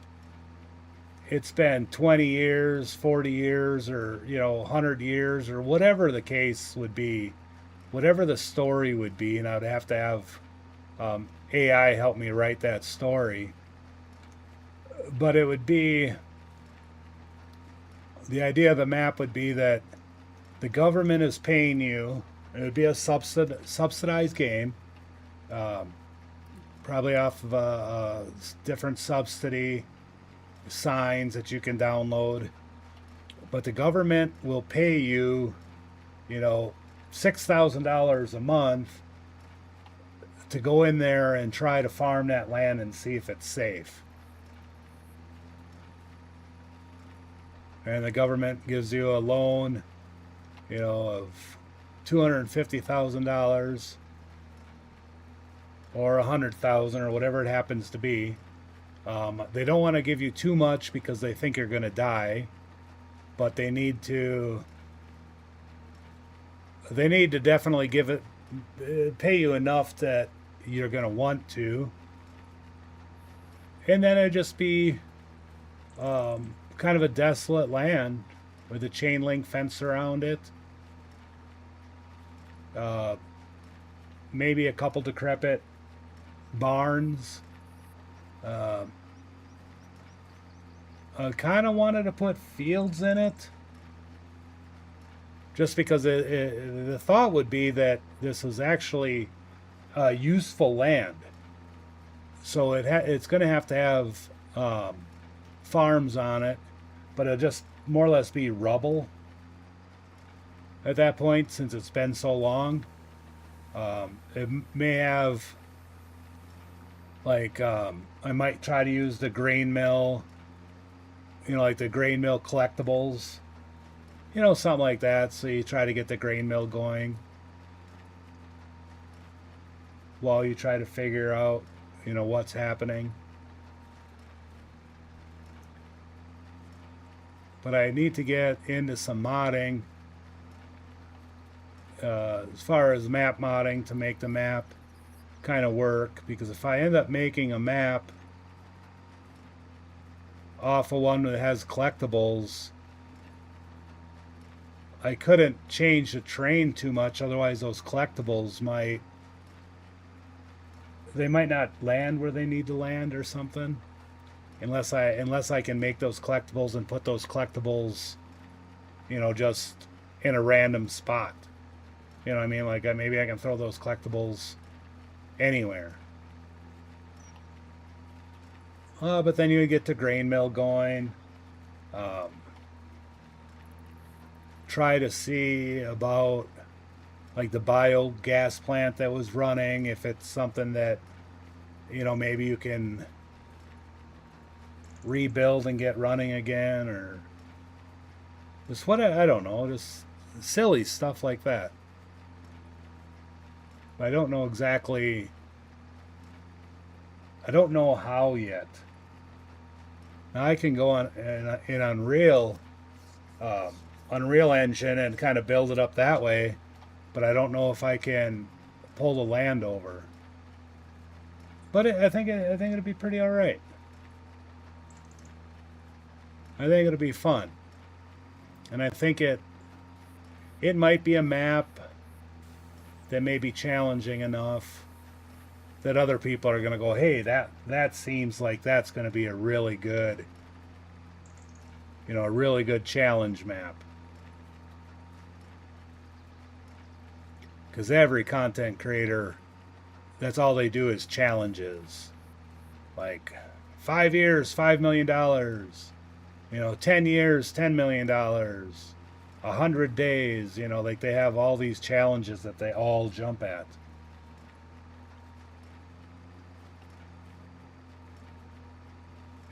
20 years, 40 years, or 100 years, or whatever the case would be, whatever the story would be, and I'd have to have AI help me write that story. But it would be, the idea of the map would be that the government is paying you. It would be a subsidized game, probably off of a different subsidy signs that you can download. But the government will pay you, $6,000 a month to go in there and try to farm that land and see if it's safe. And the government gives you a loan, of $250,000 or $100,000 or whatever it happens to be. They don't want to give you too much because they think you're going to die, but they need to definitely pay you enough that you're going to want to. And then it'd just be kind of a desolate land with a chain link fence around it. Maybe a couple decrepit barns. I kind of wanted to put fields in it, just because the thought would be that this is actually useful land. So it's going to have farms on it, but it'll just more or less be rubble at that point, since it's been so long. It may have Like I might try to use the grain mill, like the grain mill collectibles, something like that. So you try to get the grain mill going while you try to figure out, what's happening. But I need to get into some modding as far as map modding to make the map kind of work, because if I end up making a map off of one that has collectibles, I couldn't change the terrain too much, otherwise those collectibles might not land where they need to land or something, unless I can make those collectibles and put those collectibles, just in a random spot. You know what I mean? Like maybe I can throw those collectibles anywhere. But then you get the grain mill going. Um, Try to see about like the biogas plant that was running, if it's something that maybe you can rebuild and get running again, or just what I don't know, just silly stuff like that. I don't know exactly. I don't know how yet. Now I can go on in um, Unreal Engine and kind of build it up that way, but I don't know if I can pull the land over. But I think it'll be pretty all right. I think it'll be fun, and I think it might be a map that may be challenging enough that other people are going to go, hey, that seems like that's going to be a really good, a really good challenge map. Because every content creator, that's all they do is challenges. Like 5 years, $5 million. 10 years, $10 million. 100 days. Like they have all these challenges that they all jump at.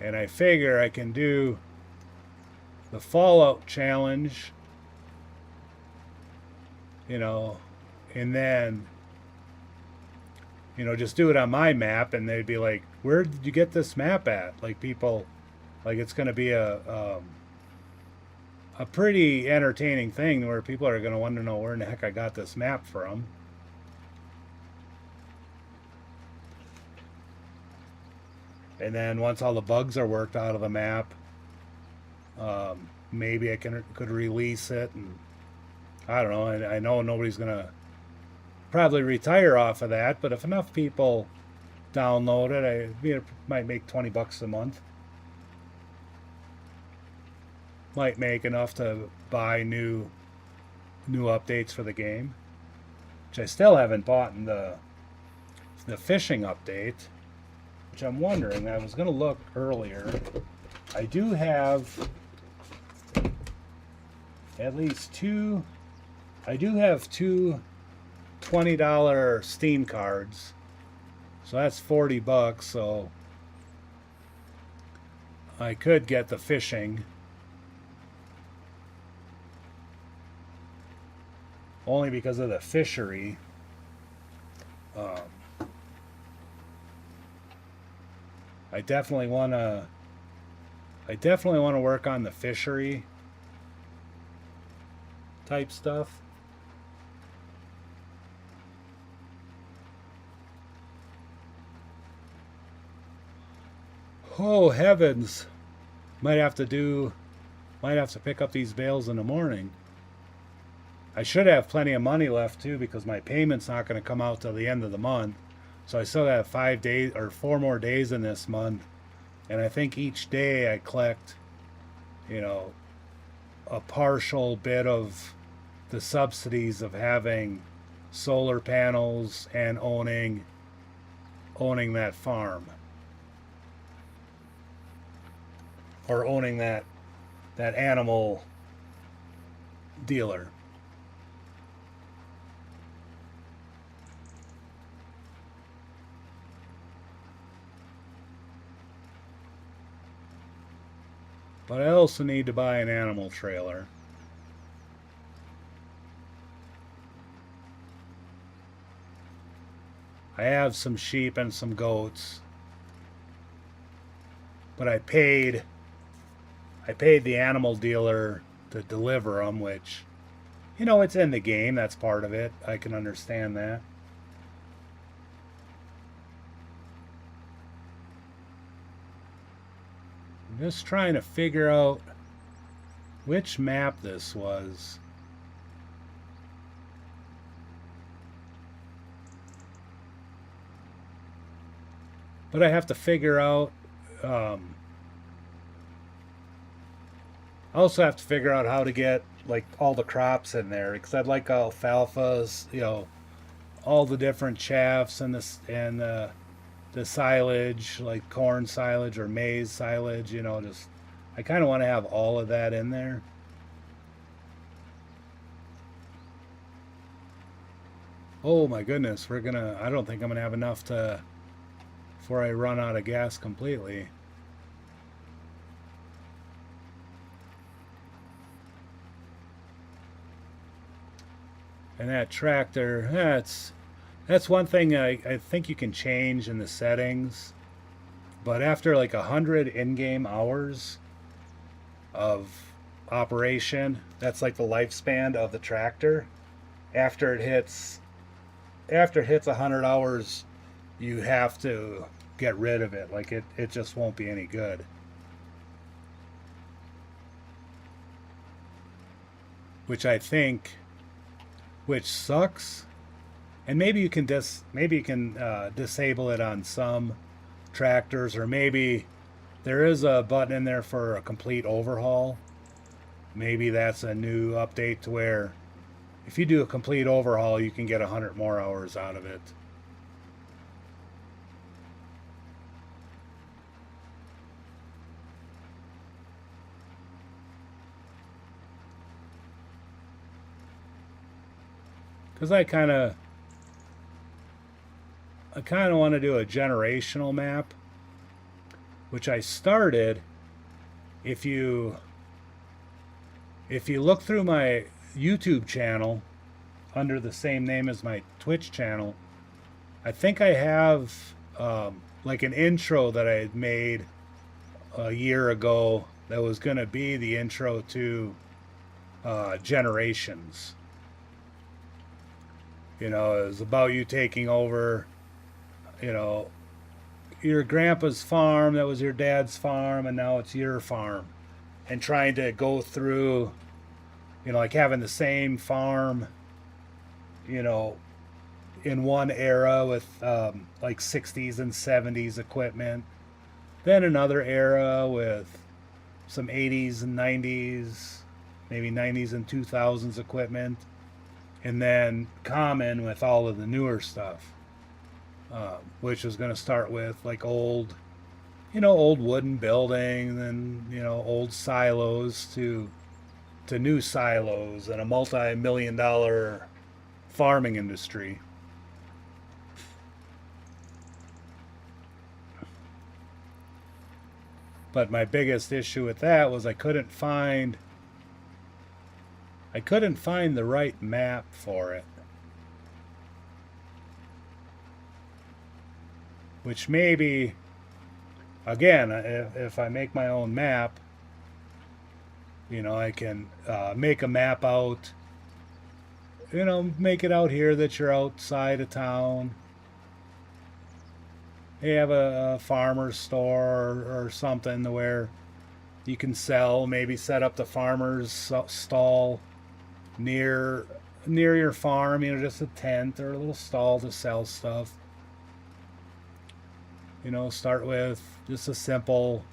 And I figure I can do the Fallout challenge, and then, just do it on my map, and they'd be like, where did you get this map at? Like people, like it's going to be a pretty entertaining thing where people are going to want to know where in the heck I got this map from. And then once all the bugs are worked out of the map, maybe I could release it, and I don't know. I know nobody's gonna probably retire off of that, but if enough people download it, might make $20 a month. Might make enough to buy new updates for the game, which I still haven't bought in the fishing update. Which I'm wondering. I was gonna look earlier. I do have at least two. I do have two $20 Steam cards, so that's $40. So I could get the fishing, only because of the fishery. I definitely want to. Work on the fishery type stuff. Oh heavens! Might have to pick up these bales in the morning. I should have plenty of money left too, because my payment's not going to come out till the end of the month. So I still have 5 days or 4 more days in this month. And I think each day I collect, a partial bit of the subsidies of having solar panels and owning that farm, or owning that animal dealer. But I also need to buy an animal trailer. I have some sheep and some goats. But I paid the animal dealer to deliver them, which, it's in the game. That's part of it. I can understand that. I'm just trying to figure out which map this was. But I have to figure out. I also have to figure out how to get like all the crops in there because I'd like alfalfas, all the different chaffs and the silage, like corn silage or maize silage. Just I kind of want to have all of that in there. Oh my goodness, I don't think I'm gonna have enough before I run out of gas completely. And that tractor, that's one thing I think you can change in the settings. But after like 100 in-game hours of operation, that's like the lifespan of the tractor. After it hits 100 hours, you have to get rid of it. Like it just won't be any good. Which sucks. And maybe you can disable it on some tractors, or maybe there is a button in there for a complete overhaul. Maybe that's a new update to where if you do a complete overhaul, you can get 100 more hours out of it. Because I kind of want to do a generational map, which I started. If you look through my YouTube channel under the same name as my Twitch channel, I think I have like an intro that I had made a year ago that was going to be the intro to Generations. It was about you taking over, your grandpa's farm that was your dad's farm, and now it's your farm, and trying to go through, like having the same farm, in one era with like 60s and 70s equipment, then another era with some 80s and 90s, maybe 90s and 2000s equipment, and then common with all of the newer stuff, which was going to start with like old wooden buildings and old silos to new silos and a multi-million-dollar farming industry. But my biggest issue with that was I couldn't find the right map for it. Which maybe, again, if I make my own map, I can make a map out, make it out here that you're outside of town. You have a farmer's store or something where you can sell, maybe set up the farmer's stall near your farm, just a tent or a little stall to sell stuff. Start with just a simple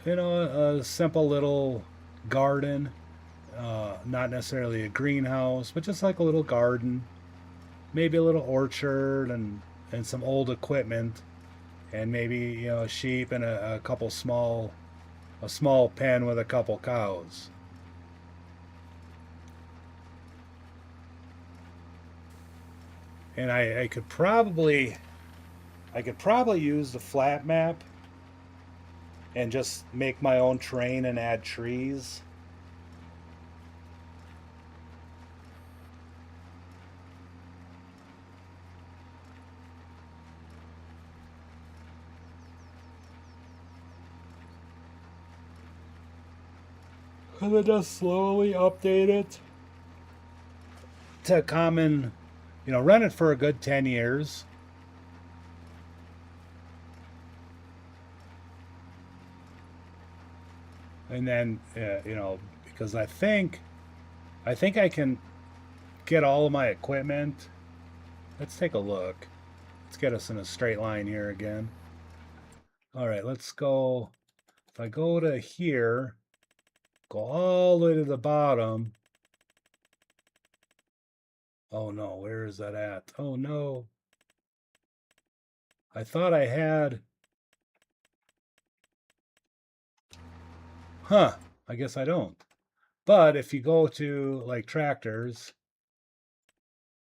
little garden, not necessarily a greenhouse, but just like a little garden, maybe a little orchard and some old equipment, and maybe a sheep and a small pen with a couple cows. And I could probably use the flat map and just make my own terrain and add trees. And then just slowly update it to common, run it for a good 10 years. And then, because I think I can get all of my equipment. Let's take a look. Let's get us in a straight line here again. All right, let's go. If I go to here, go all the way to the bottom. Oh no, where is that at? Oh no. I thought I had. Huh, I guess I don't. But if you go to like tractors,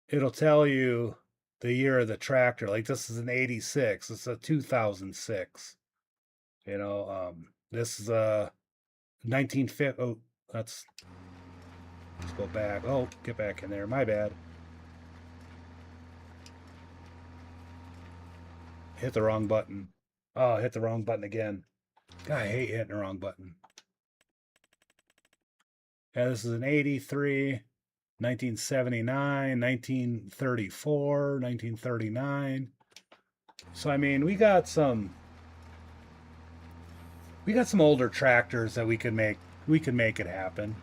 it'll tell you the year of the tractor. Like this is an 86. It's a 2006. This is a 1950. Oh, let's go back. Oh, get back in there. My bad. Hit the wrong button. Oh, hit the wrong button again. God, I hate hitting the wrong button. Yeah, this is an 83, 1979, 1934, 1939. So I mean, we got some older tractors that we can make it happen.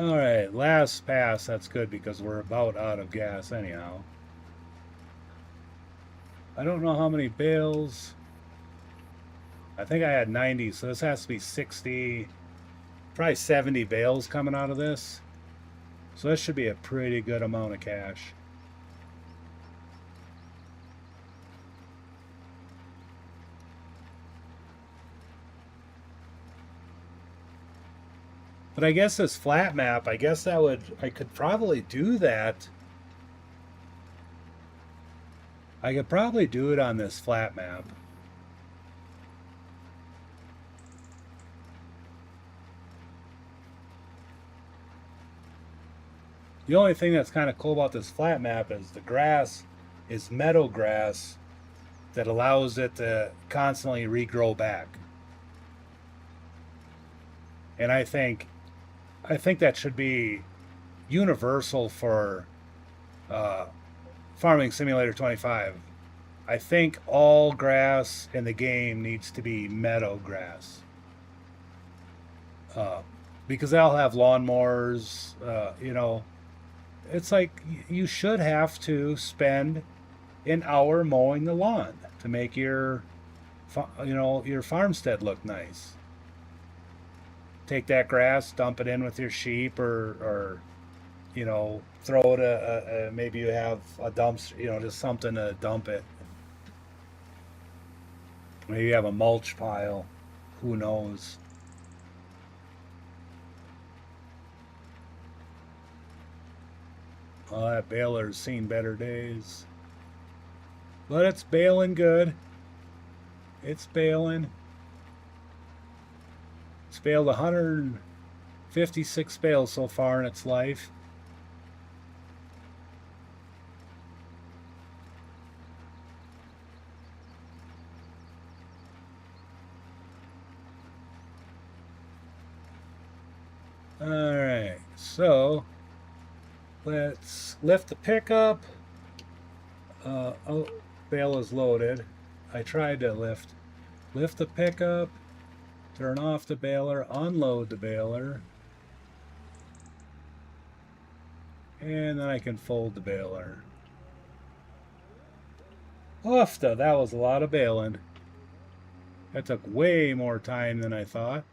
All right, last pass. That's good because we're about out of gas anyhow. I don't know how many bales. I think I had 90, so this has to be 60, probably 70 bales coming out of this. So this should be a pretty good amount of cash. But I guess this flat map, I could probably do that. I could probably do it on this flat map. The only thing that's kind of cool about this flat map is the grass is meadow grass that allows it to constantly regrow back. And I think that should be universal for Farming Simulator 25. I think all grass in the game needs to be meadow grass. Because they'll have lawnmowers, it's like you should have to spend an hour mowing the lawn to make your farmstead look nice. Take that grass, dump it in with your sheep, or throw it. Maybe you have a dumpster, just something to dump it. Maybe you have a mulch pile. Who knows? Well, that baler's seen better days. But it's baling good. It's baling. It's baled 156 bales so far in its life. Alright, so let's lift the pickup. Oh, bale is loaded. I tried to lift the pickup, turn off the baler, unload the baler, and then I can fold the baler. Oofta, that was a lot of baling. That took way more time than I thought.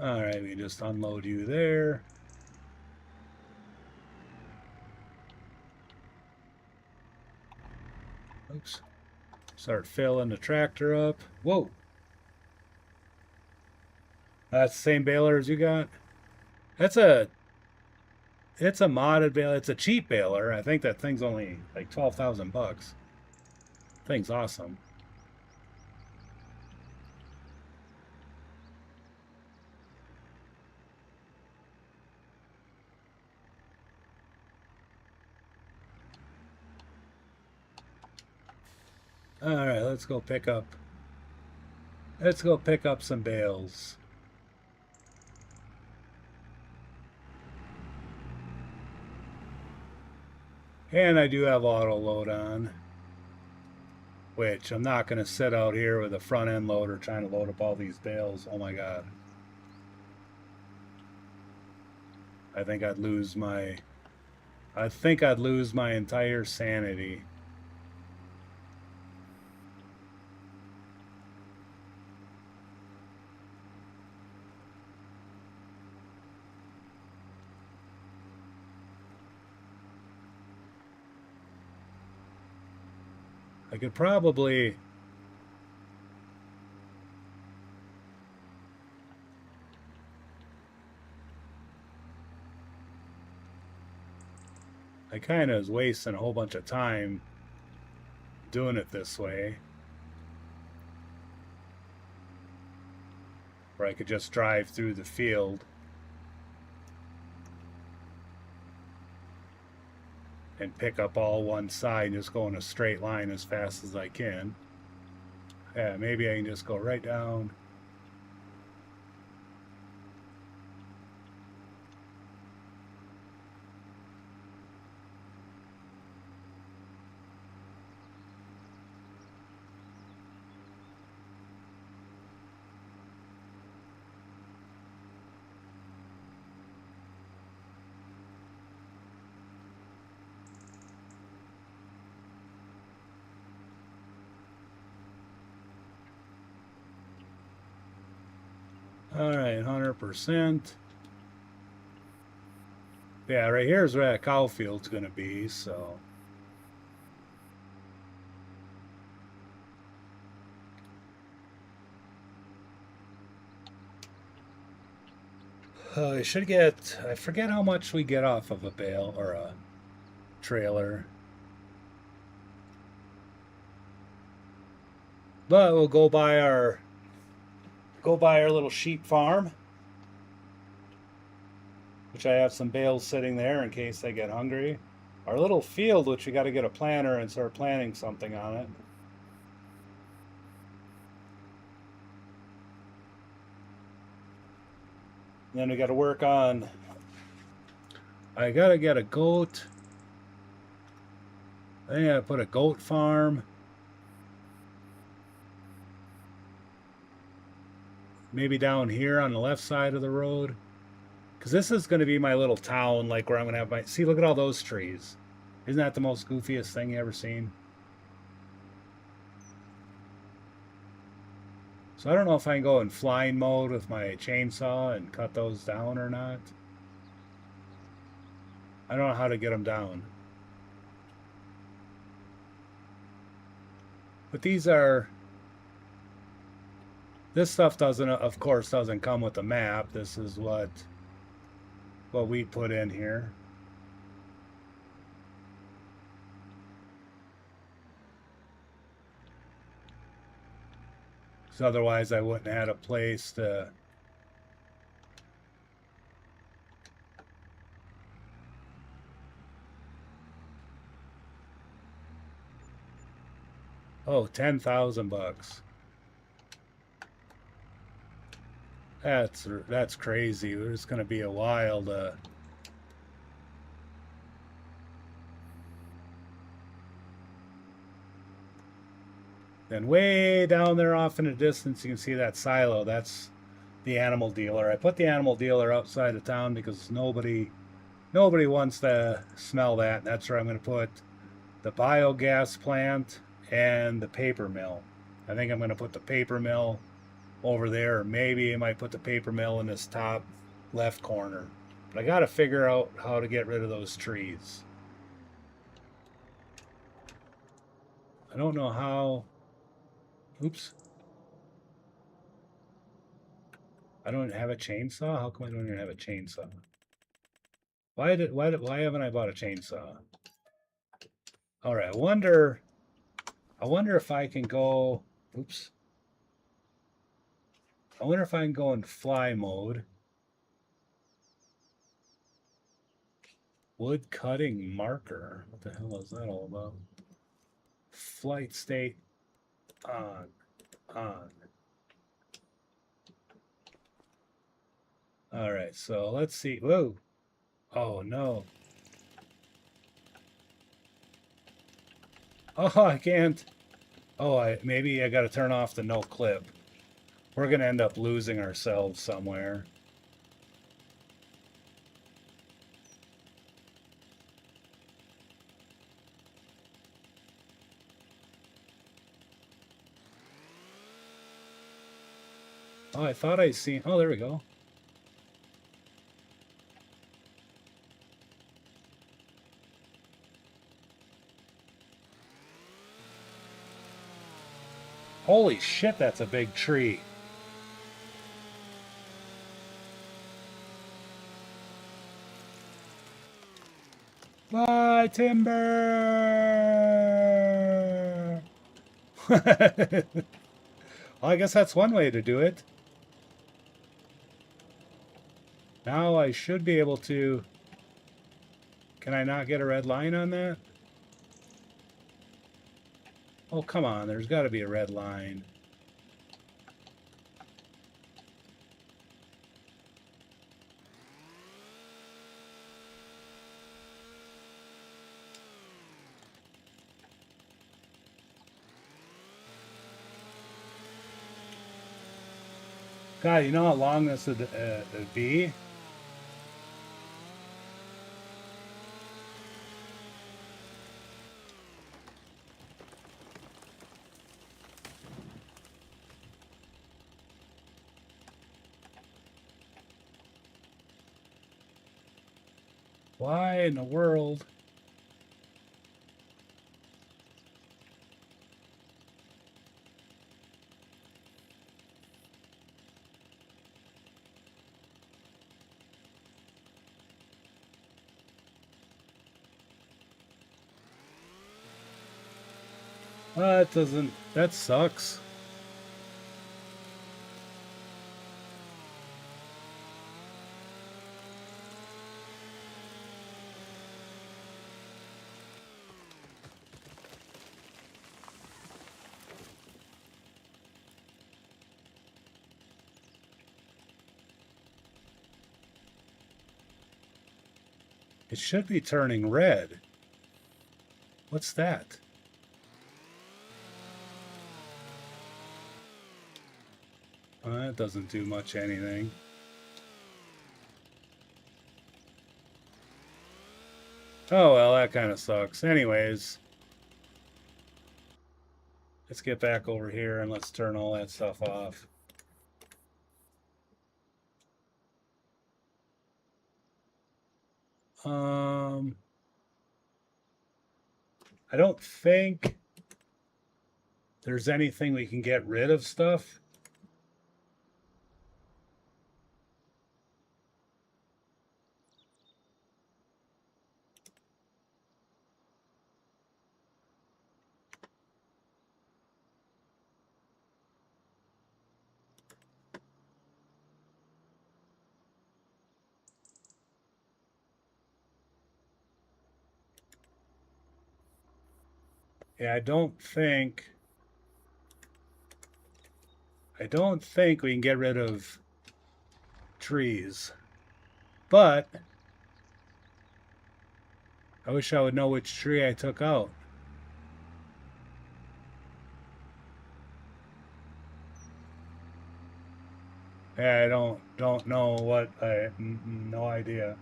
All right, we just unload you there. Oops. Start filling the tractor up. Whoa. That's the same baler as you got? It's a modded baler. It's a cheap baler. I think that thing's only like 12,000 bucks. Thing's awesome. All right, let's go pick up some bales. And I do have auto load on, which I'm not going to sit out here with a front end loader trying to load up all these bales. Oh my God. I think I'd lose my entire sanity. I could probably I kind of was wasting a whole bunch of time doing it this way. Where I could just drive through the field and pick up all one side and just go in a straight line as fast as I can. Yeah, maybe I can just go right down. All right, 100%. Yeah, right here's where that cow field's going to be, so. I should get, I forget how much we get off of a bale or a trailer. But we'll go by our little sheep farm, which I have some bales sitting there in case they get hungry. Our little field, which we got to get a planter and start planting something on it. And then we got to work on, I got to get a goat. I think I gotta put a goat farm. Maybe down here on the left side of the road. Because this is going to be my little town, like where I'm going to have my... See, look at all those trees. Isn't that the most goofiest thing you ever seen? So I don't know if I can go in flying mode with my chainsaw and cut those down or not. I don't know how to get them down. But these are... This stuff doesn't, of course, doesn't come with the map. This is what we put in here. So otherwise I wouldn't have had a place to... Oh, 10,000 bucks. That's crazy. There's going to be a while to... Then way down there off in the distance, you can see that silo. That's the animal dealer. I put the animal dealer outside of town because nobody wants to smell that. And that's where I'm going to put the biogas plant and the paper mill. I think I'm going to put the paper mill over there. Or maybe I might put the paper mill in this top left corner. But I got to figure out how to get rid of those trees. I don't know how. Oops. I don't have a chainsaw? How come I don't even have a chainsaw? Why haven't I bought a chainsaw? All right, I wonder if I can go, oops. I wonder if I can go in fly mode. Wood cutting marker. What the hell is that all about? Flight state on. All right, so let's see. Whoa. Oh no. Oh, I can't. Oh, maybe I got to turn off the no clip. We're going to end up losing ourselves somewhere. Oh, I thought I seen. Oh, there we go. Holy shit, that's a big tree. Bye, timber! Well, I guess that's one way to do it. Now I should be able to... Can I not get a red line on that? Oh, come on. There's got to be a red line. God, you know how long this would be? Why in the world? That doesn't... That sucks. It should be turning red. What's that? That doesn't do much anything. Oh, well, that kind of sucks. Anyways, let's get back over here and let's turn all that stuff off. I don't think there's anything we can get rid of stuff. Yeah, I don't think we can get rid of trees. But I wish I would know which tree I took out. Yeah, I don't know what no idea.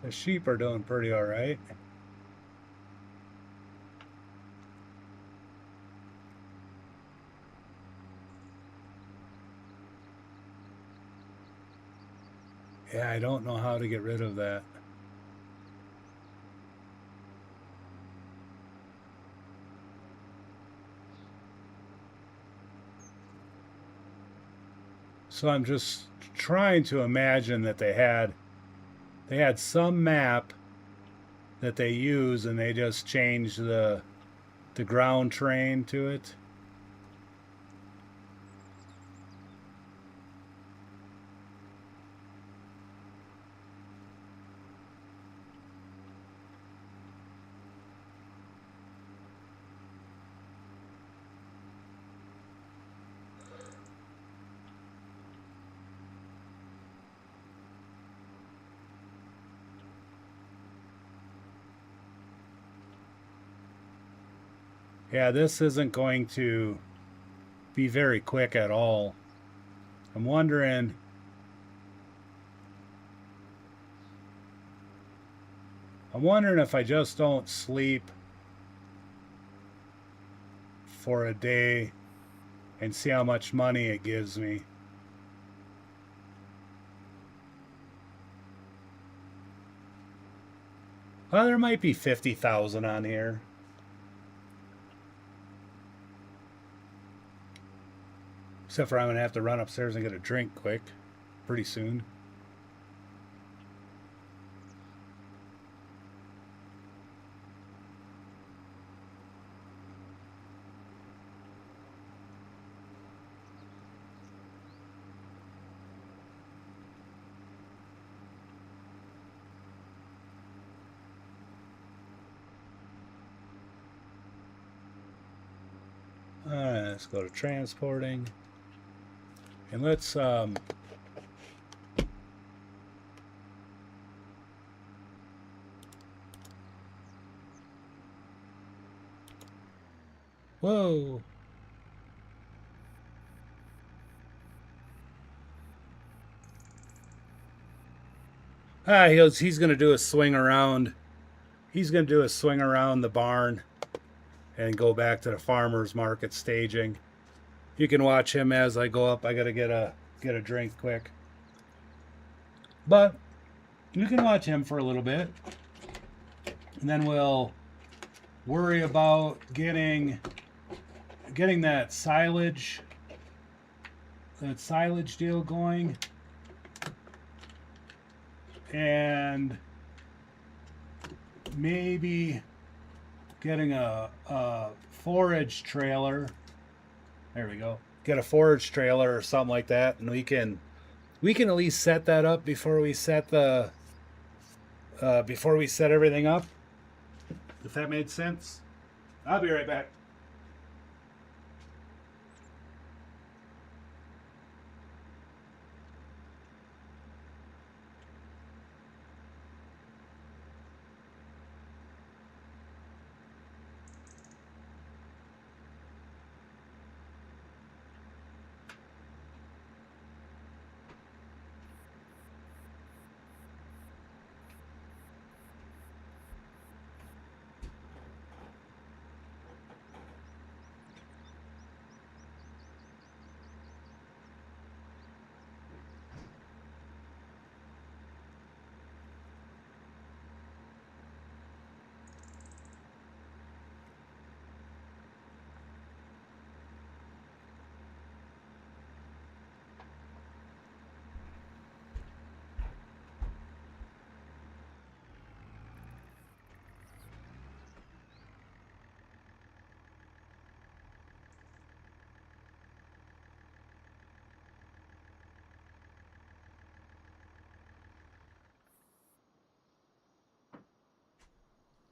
The sheep are doing pretty all right. Yeah, I don't know how to get rid of that. So I'm just trying to imagine that they had some map that they use and they just changed the ground train to it. Yeah, this isn't going to be very quick at all. I'm wondering if I just don't sleep for a day and see how much money it gives me. Well, there might be 50,000 on here. Except for I'm going to have to run upstairs and get a drink quick pretty soon. Let's go to transporting. And let's whoa. He's going to do a swing around. He's going to do a swing around the barn and go back to the farmer's market staging. You can watch him as I go up. I got to get a drink quick. But you can watch him for a little bit. And then we'll worry about getting that silage deal going. And maybe getting a forage trailer. There we go. Get a forage trailer or something like that, and we can at least set that up before we set everything up. If that made sense. I'll be right back.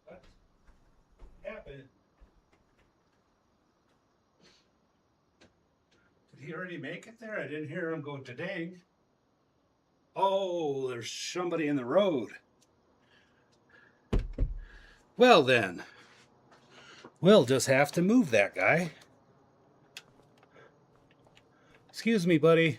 What happened? Did he already make it there? I didn't hear him go to-dang. Oh, there's somebody in the road. Well then, we'll just have to move that guy. Excuse me, buddy.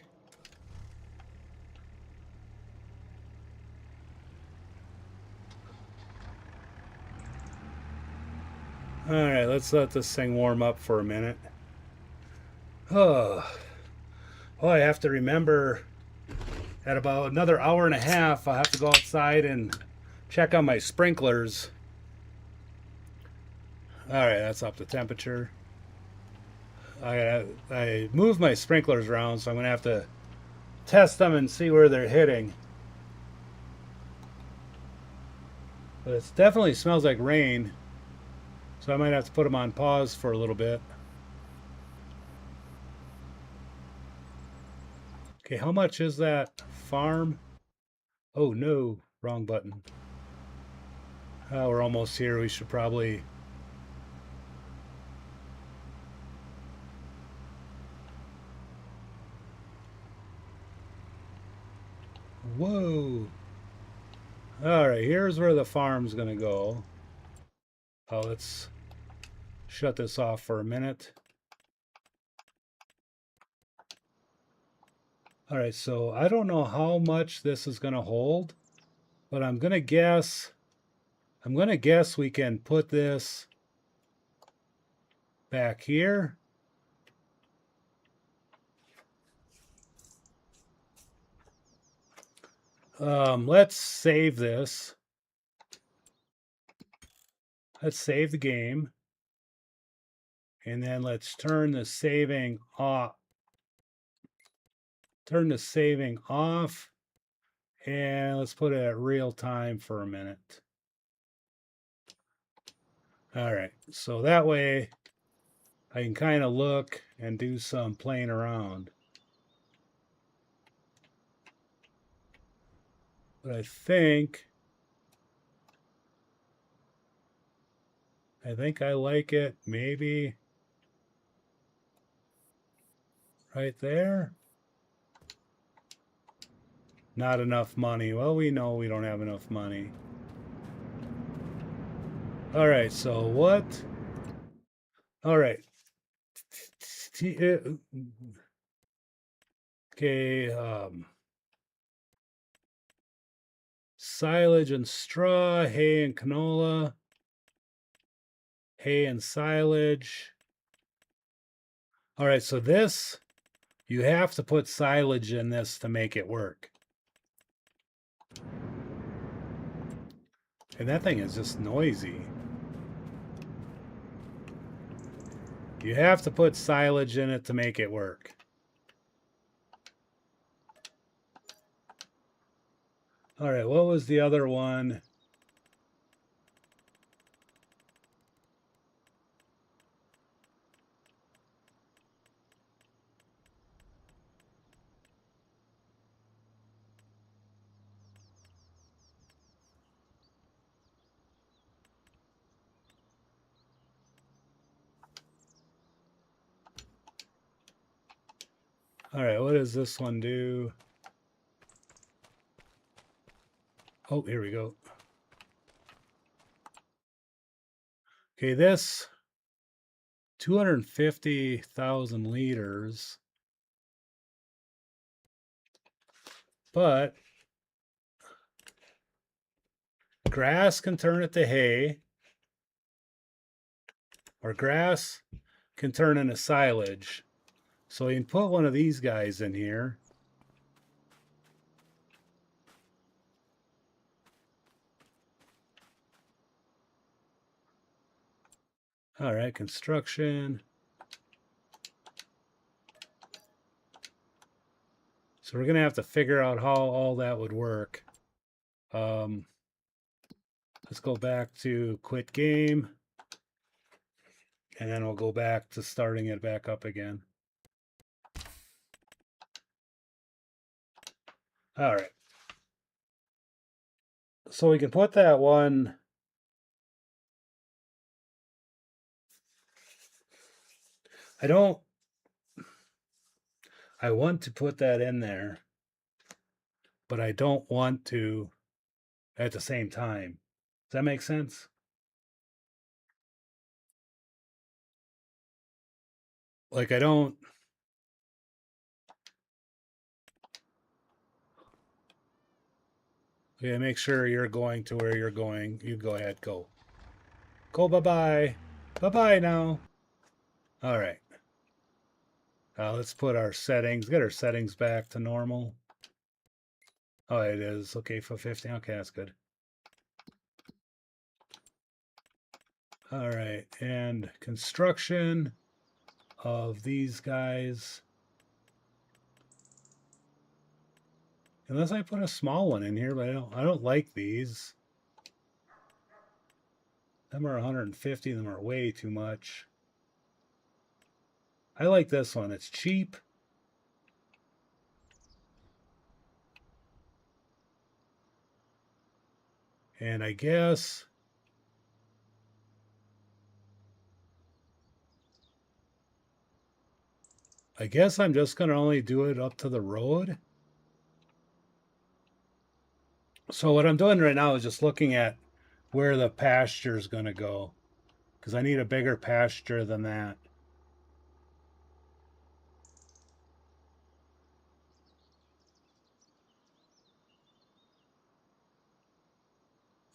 Alright, let's let this thing warm up for a minute. Oh, I have to remember at about another hour and a half, I'll have to go outside and check on my sprinklers. Alright, that's up to temperature. I moved my sprinklers around, so I'm going to have to test them and see where they're hitting. But it definitely smells like rain, so I might have to put them on pause for a little bit. Okay, how much is that farm? Oh no, wrong button. Oh, we're almost here. We should probably... Whoa. Alright, here's where the farm's going to go. Oh, let's shut this off for a minute. Alright, so I don't know how much this is going to hold, but I'm going to guess we can put this back here. Let's save this. Let's save the game. And then let's turn the saving off. Turn the saving off. And let's put it at real time for a minute. All right. So that way I can kind of look and do some playing around. But I think I like it maybe right there. Not enough money. Well, we know we don't have enough money. All right, so what? All right. Okay, silage and straw, hay and canola, hay and silage. All right, so this, you have to put silage in this to make it work. And that thing is just noisy. You have to put silage in it to make it work. All right, what was the other one? All right, what does this one do? Oh, here we go. Okay, this 250,000 liters. But grass can turn it to hay, or grass can turn into silage. So you can put one of these guys in here. All right, construction. So we're going to have to figure out how all that would work. Let's go back to quit game. And then we'll go back to starting it back up again. All right. So we can put that one. I want to put that in there, but I don't want to at the same time. Does that make sense? Like I don't. Okay, make sure you're going to where you're going. You go ahead, go. Go, bye-bye. Bye-bye now. All right. Let's put our settings, get our settings back to normal. Oh, it is. Okay, for 15. Okay, that's good. All right, and construction of these guys. Unless I put a small one in here, but I don't like these. Them are 150, them are way too much. I like this one. It's cheap. And I guess I'm just going to only do it up to the road. So what I'm doing right now is just looking at where the pasture is going to go, because I need a bigger pasture than that.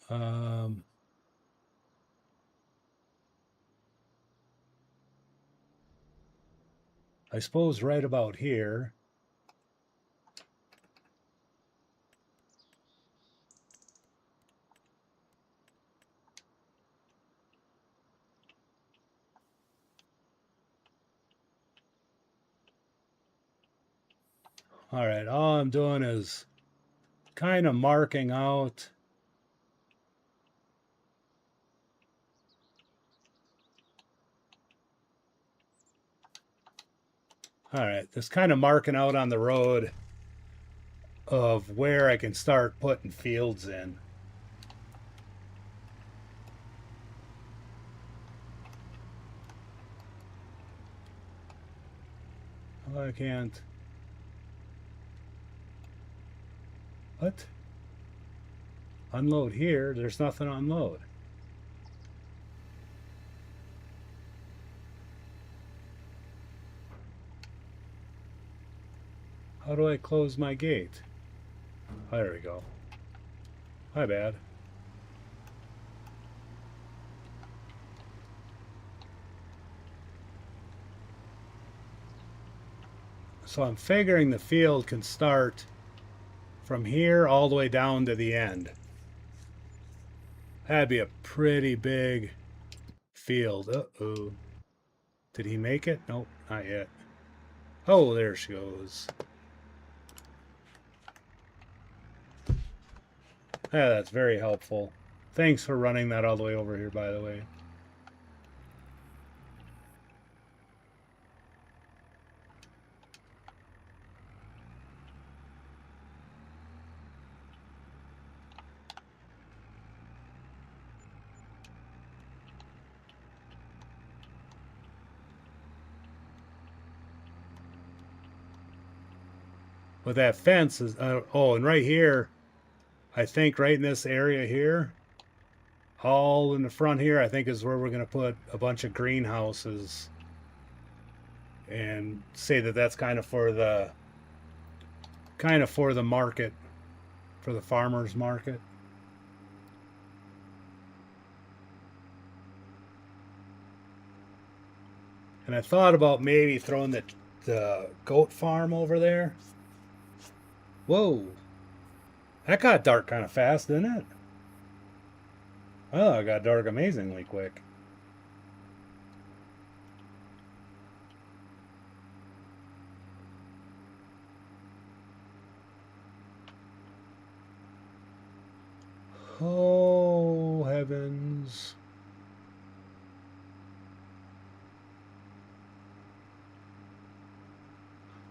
Um, I suppose right about here. All right, all I'm doing is kind of marking out. All right, just kind of marking out on the road of where I can start putting fields in. Oh, I can't. What? Unload here? There's nothing to unload. How do I close my gate? Oh, there we go. My bad. So I'm figuring the field can start from here all the way down to the end. That'd be a pretty big field. Uh-oh. Did he make it? Nope, not yet. Oh, there she goes. Yeah, that's very helpful. Thanks for running that all the way over here, by the way. But that fence is, oh, and right here, I think right in this area here, all in the front here, I think is where we're going to put a bunch of greenhouses and say that that's kind of for the market, for the farmers market. And I thought about maybe throwing the goat farm over there. Whoa, that got dark kind of fast, didn't it? Oh, it got dark amazingly quick. Oh, heavens.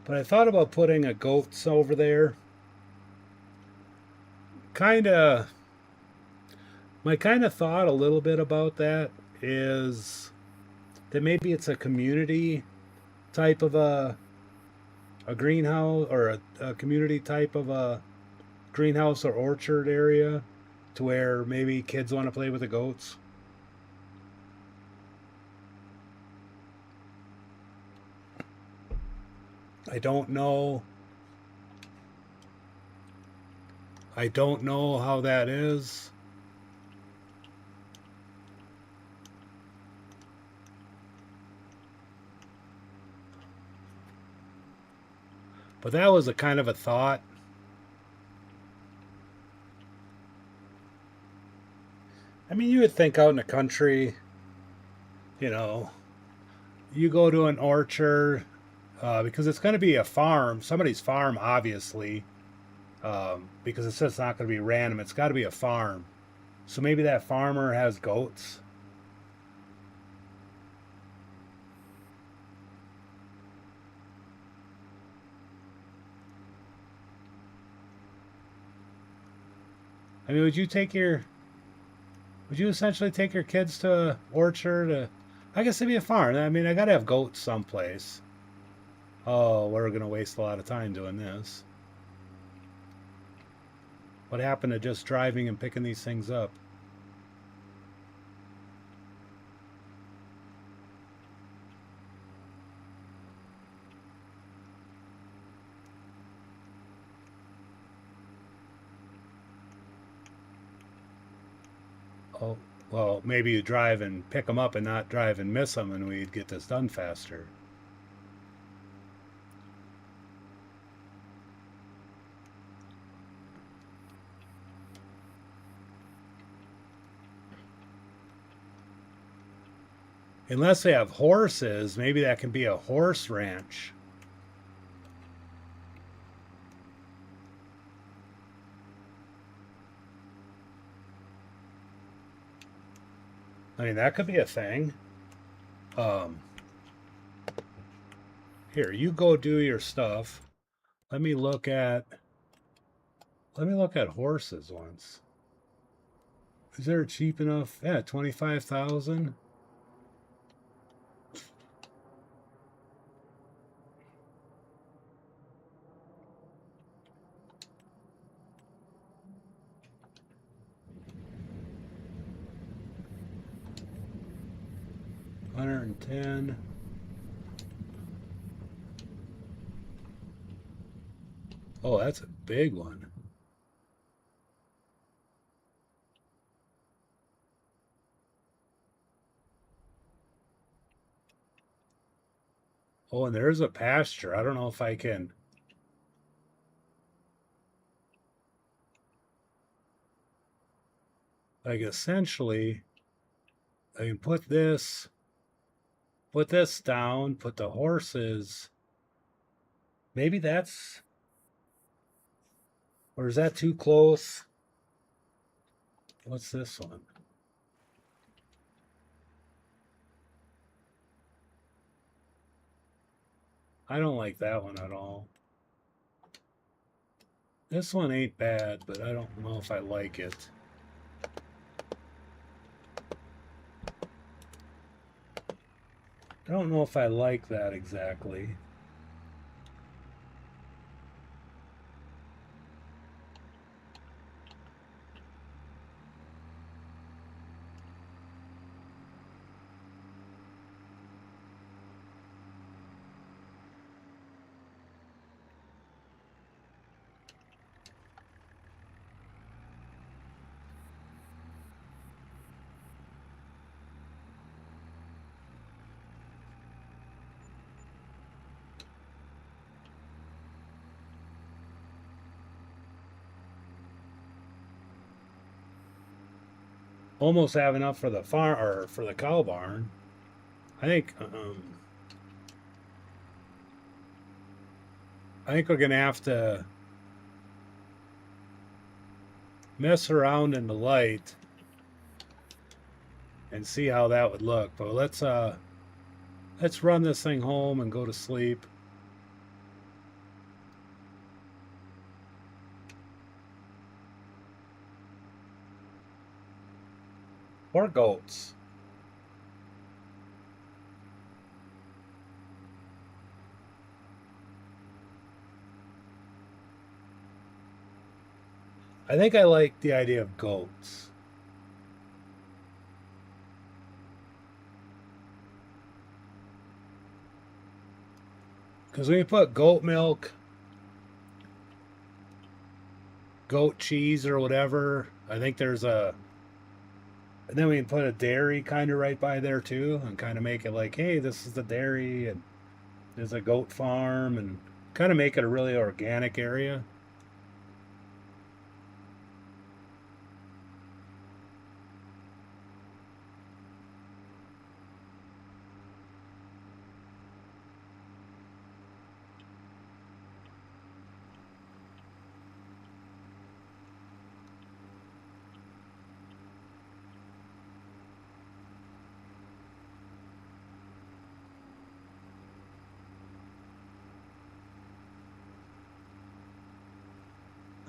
But I thought about putting a goats over there. Kinda, my kind of thought a little bit about that is that maybe it's a community type of a greenhouse, or a community type of a greenhouse or orchard area to where maybe kids want to play with the goats. I don't know. I don't know how that is. But that was a kind of a thought. I mean, you would think out in the country, you know, you go to an orchard because it's going to be a farm, somebody's farm, obviously, because it's just not going to be random. It's got to be a farm. So maybe that farmer has goats. I mean, would you essentially take your kids to a orchard? I guess it'd be a farm. I mean, I gotta have goats someplace. Oh, we're gonna waste a lot of time doing this. What happened to just driving and picking these things up? Oh, well, maybe you drive and pick them up and not drive and miss them, and we'd get this done faster. Unless they have horses, maybe that can be a horse ranch. I mean, that could be a thing. Um, Here, you go do your stuff. Let me look at horses once. Is there cheap enough? Yeah, 25,000. $110. Oh, that's a big one. Oh, and there's a pasture. I don't know if I can. Like, essentially, I can put this down, put the horses. Maybe that's, or is that too close? What's this one? I don't like that one at all. This one ain't bad, but I don't know if I like it. I don't know if I like that exactly. Almost have enough for the farm or for the cow barn. I think I think we're gonna have to mess around in the light and see how that would look. But let's run this thing home and go to sleep. Or goats. I think I like the idea of goats. Because when you put goat milk, goat cheese, or whatever, I think there's a. And then we can put a dairy kind of right by there too, and kind of make it like, hey, this is the dairy, and there's a goat farm, and Kind of make it a really organic area.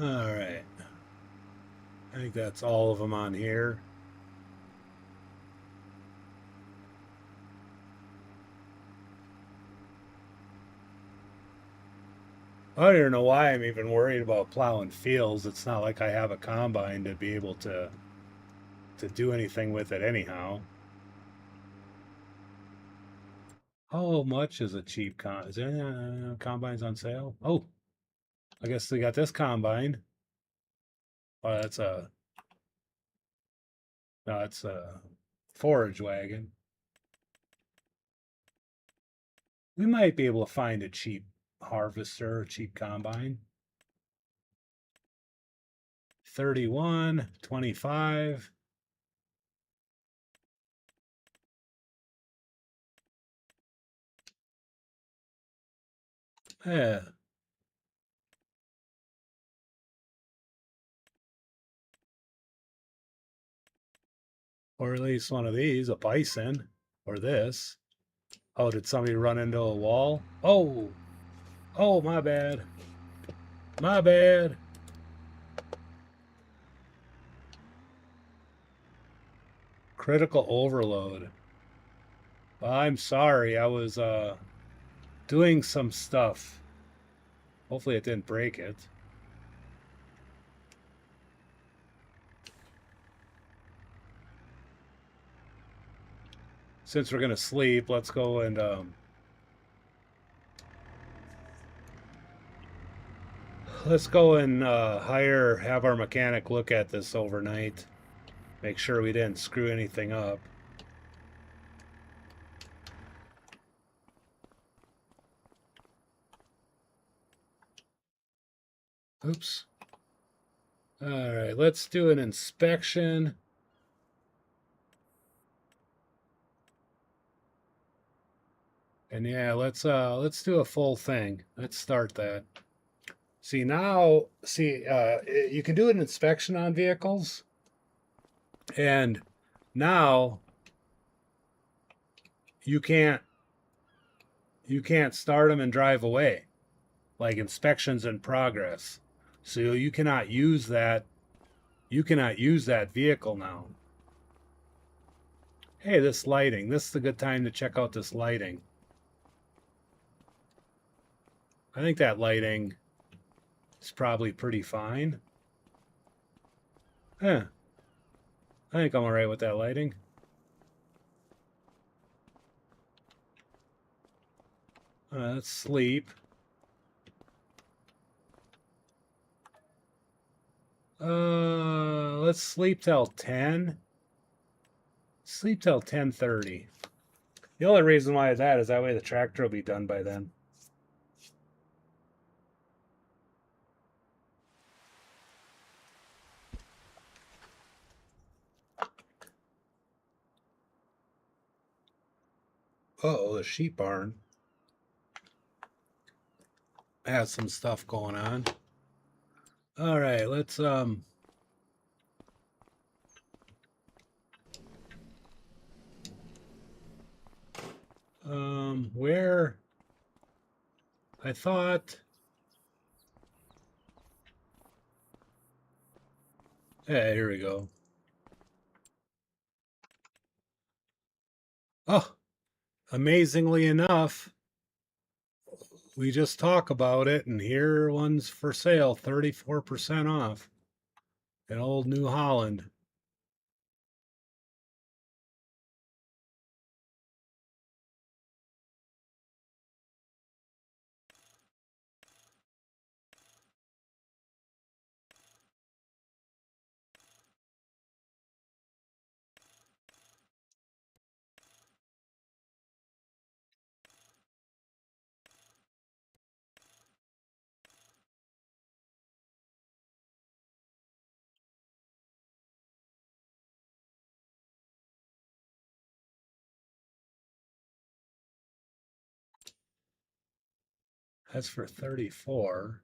All right. I think that's all of them on here. I don't even know why I'm even worried about plowing fields. It's not like I have a combine to be able to do anything with it anyhow. How much is a cheap Is there any combines on sale? Oh, I guess we got this combine. Oh, that's a no, it's a forage wagon. We might be able to find a cheap harvester, cheap combine. 31, 25. Yeah. Or at least one of these, a bison, or this. Oh, did somebody run into a wall? Oh, oh, my bad. My bad. Critical overload. Well, I'm sorry. I was doing some stuff. Hopefully it didn't break it. Since we're gonna sleep, let's go and have our mechanic look at this overnight. Make sure we didn't screw anything up. Oops. All right, let's do an inspection. And yeah, let's do a full thing. Let's start that. See now, you can do an inspection on vehicles, and now you can't you can't start them and drive away, like inspections in progress. So you cannot use that. You cannot use that vehicle now. Hey, this lighting. This is a good time to check out this lighting. I think that lighting is probably pretty fine. Yeah, I think I'm all right with that lighting. Let's sleep. Let's sleep till 10. Sleep till 10:30. The only reason why that is that way the tractor will be done by then. Oh, the sheep barn has some stuff going on. All right, let's where I thought. Yeah, here we go. Oh, amazingly enough, we just talk about it, and here one's for sale, 34% off. An old New Holland. That's for 34.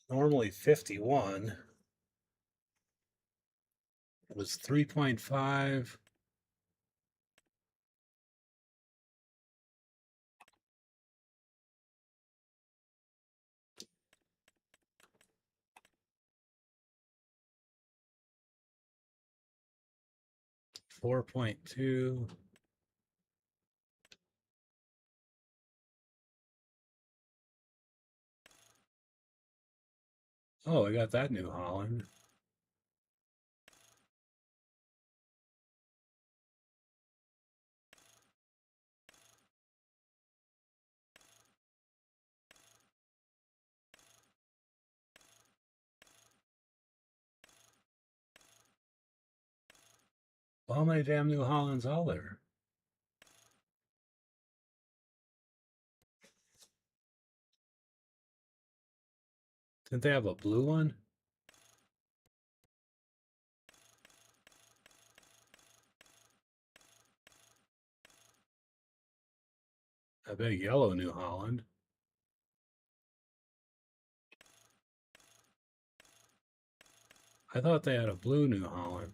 Normally 51. It was 3.5. $4.2. Oh, we got that New Holland. Well, how many damn New Hollands are there? Didn't they have a blue one? I bet yellow New Holland. I thought they had a blue New Holland.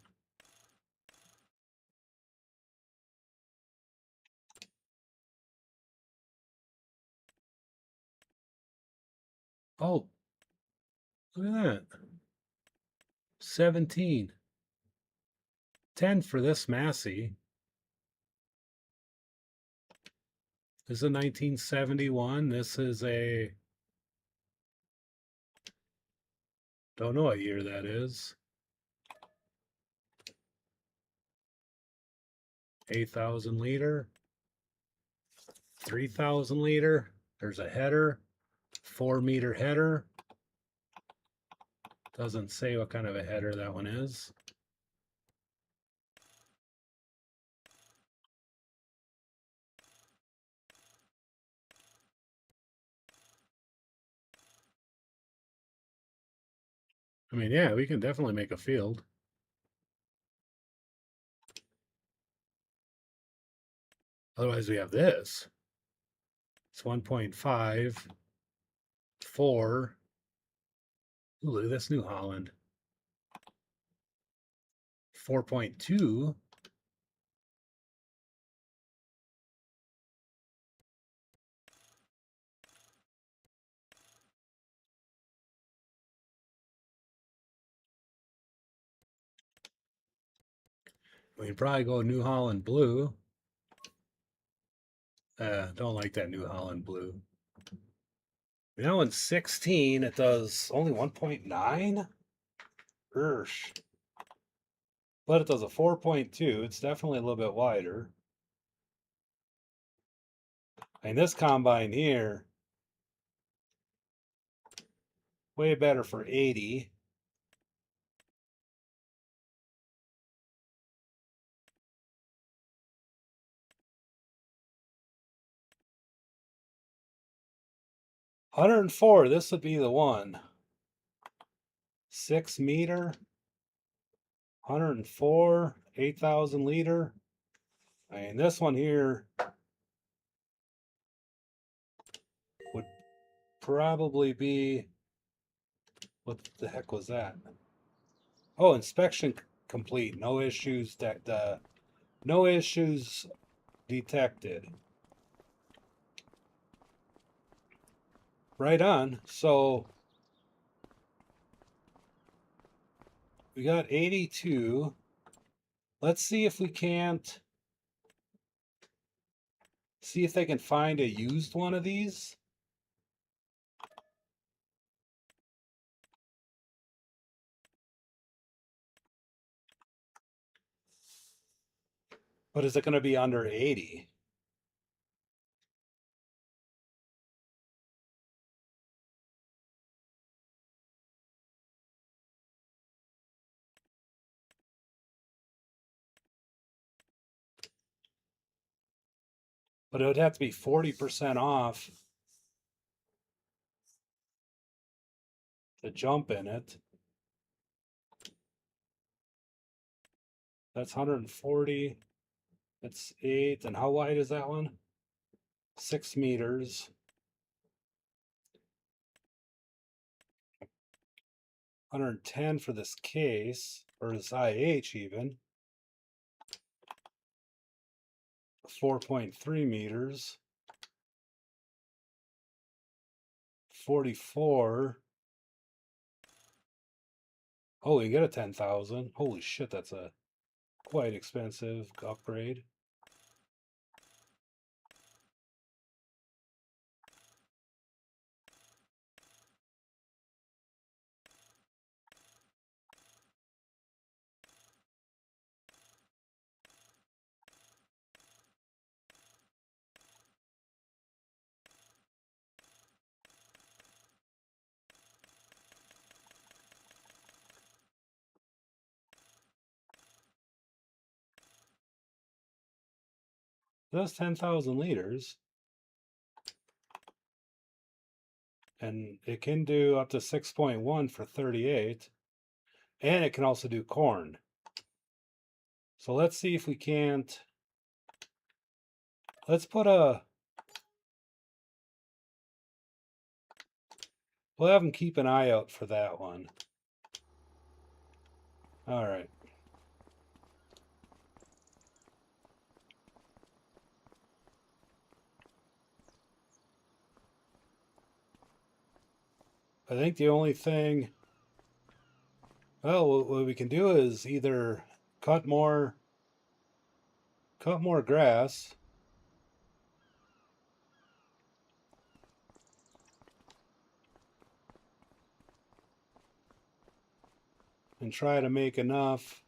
Oh, look at that. 17. 10 for this Massey. This is a 1971. This is a, don't know what year that is. 8,000 liter. 3,000 liter. There's a header. 4-meter header. Doesn't say what kind of a header that one is. I mean, yeah, we can definitely make a field. Otherwise, we have this. It's 1.5, 4. Ooh, look at this New Holland. 4.2. We can probably go New Holland blue. Don't like that New Holland blue. That one's 16. It does only 1.9. Ersh. But it does a 4.2. It's definitely a little bit wider. And this combine here, way better for 80. $104, this would be the one. 6-meter, 104, 8,000 liter. I mean, this one here would probably be, what the heck was that? Oh, inspection complete. No issues no issues detected. Right on. So we got 82. Let's see if we can't see if they can find a used one of these. But is it going to be under 80? But it would have to be 40% off to jump in it. That's 140. That's 8. And how wide is that one? 6 meters. 110 for this case, or this IH even. 4.3 meters. 44. Oh, you get a 10,000. Holy shit, that's a quite expensive upgrade. That's 10,000 liters. And it can do up to 6.1 for 38. And it can also do corn. So let's see if we can't. Let's put a. We'll have them keep an eye out for that one. All right. I think the only thing. Well, what we can do is either cut more grass. And try to make enough.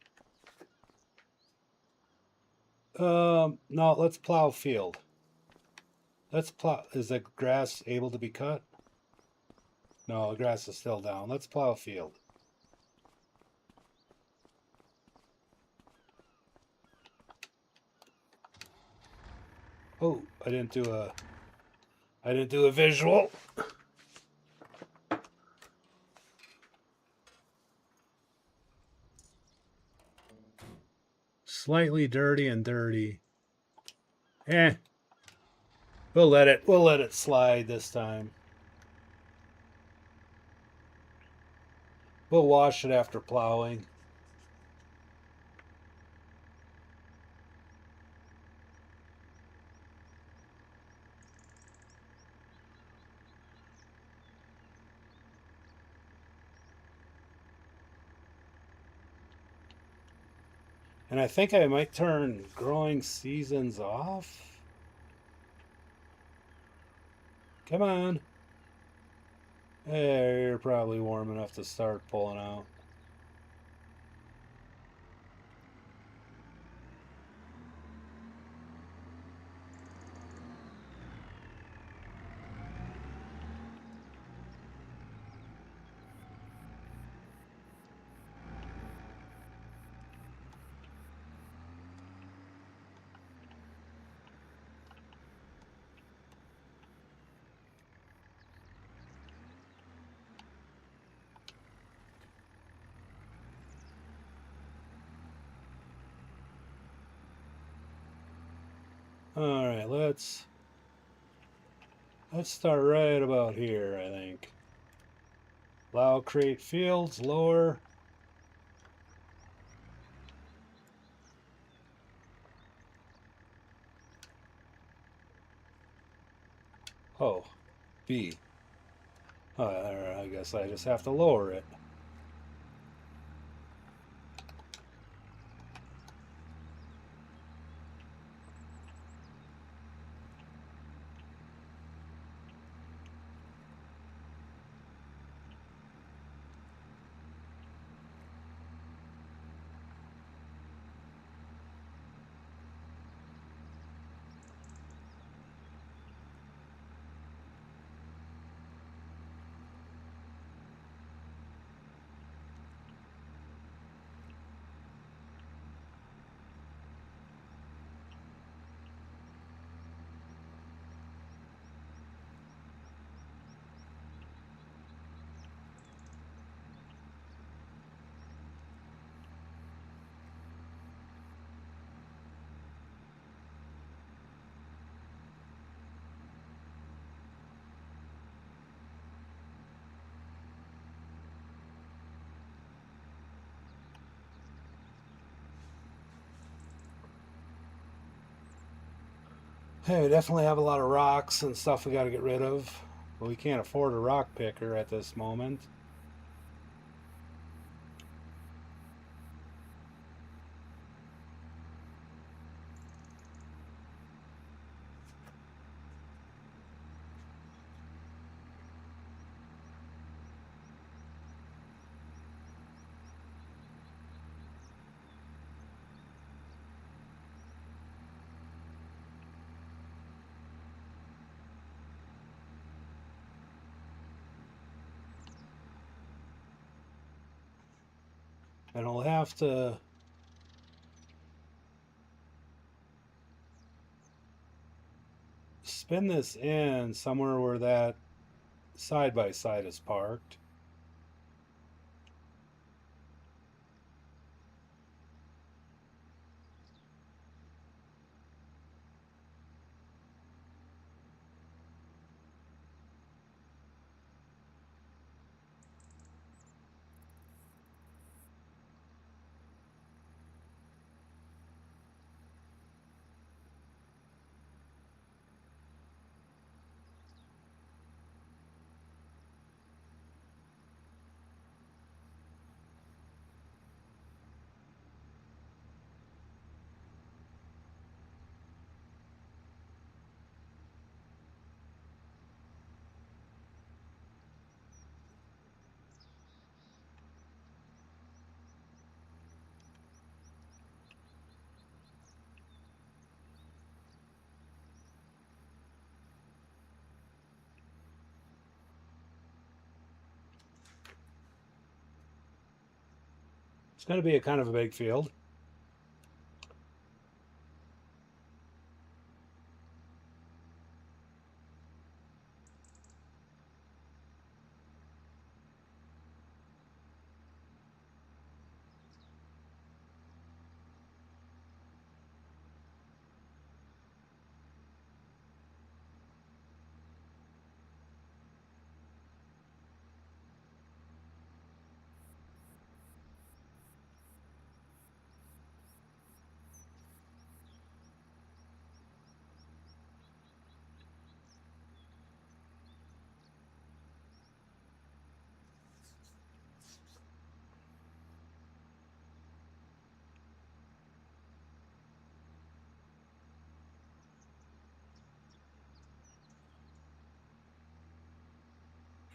No, let's plow field. Let's plow. Is the grass able to be cut? No, the grass is still down. Let's plow field. Oh, I didn't do a visual. Slightly dirty and dirty. We'll let it slide this time. We'll wash it after plowing. And I think I might turn growing seasons off. Come on. Hey, you're probably warm enough to start pulling out. All right, let's start right about here, I think. Allow create fields, lower. Oh, B. I guess I just have to lower it. Hey, we definitely have a lot of rocks and stuff we got to get rid of. But we can't afford a rock picker at this moment. And I'll have to spin this in somewhere where that side by side is parked. It's going to be a kind of a big field.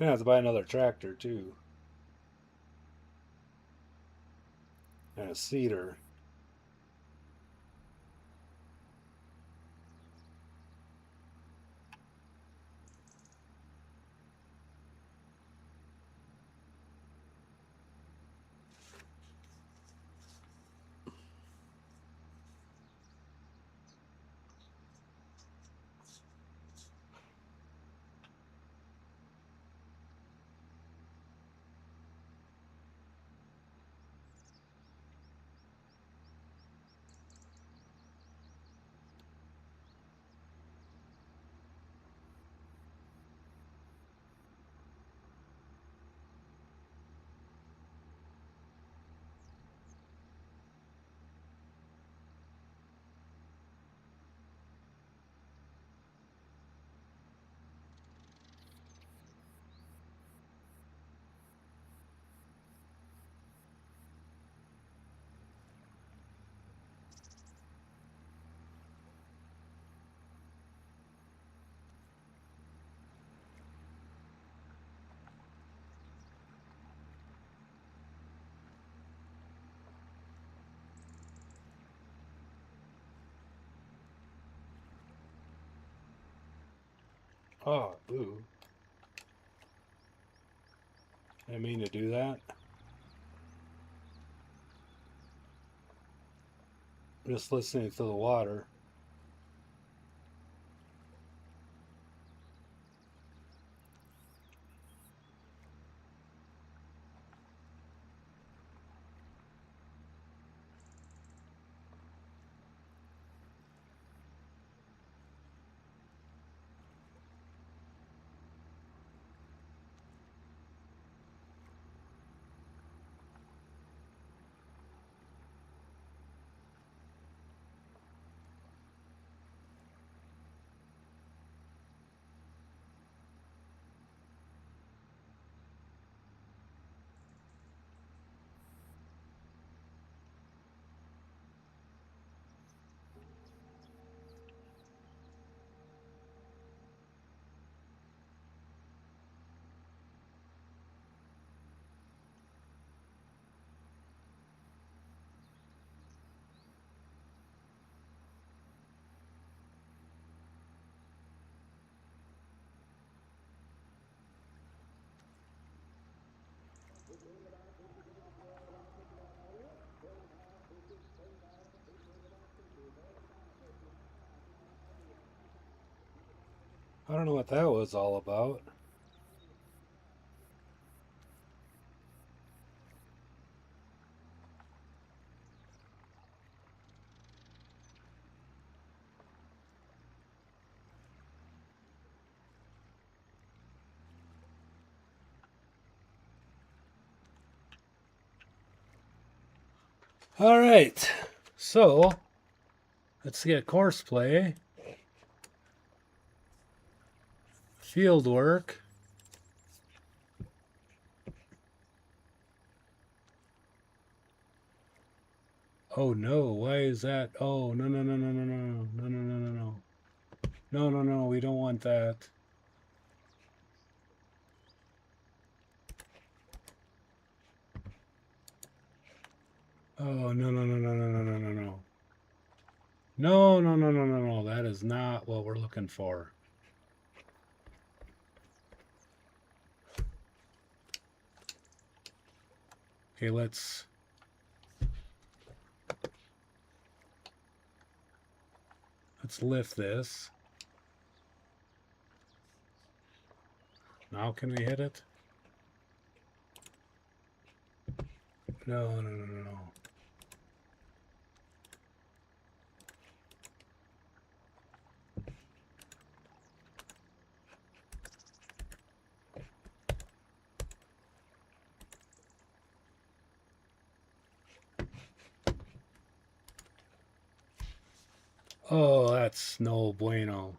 Gonna have to buy another tractor too. And a seeder. Oh, ooh. I didn't mean to do that. Just listening to the water. I don't know what that was all about. All right, so let's get course play, field work. Oh no, why is that? Oh no no no no no no no no no no no no no no, we don't want that. Oh no no no no no no no no no. No no no no no no, that is not what we're looking for. Okay, let's lift this. Now can we hit it? No no no no no. Oh, that's no bueno.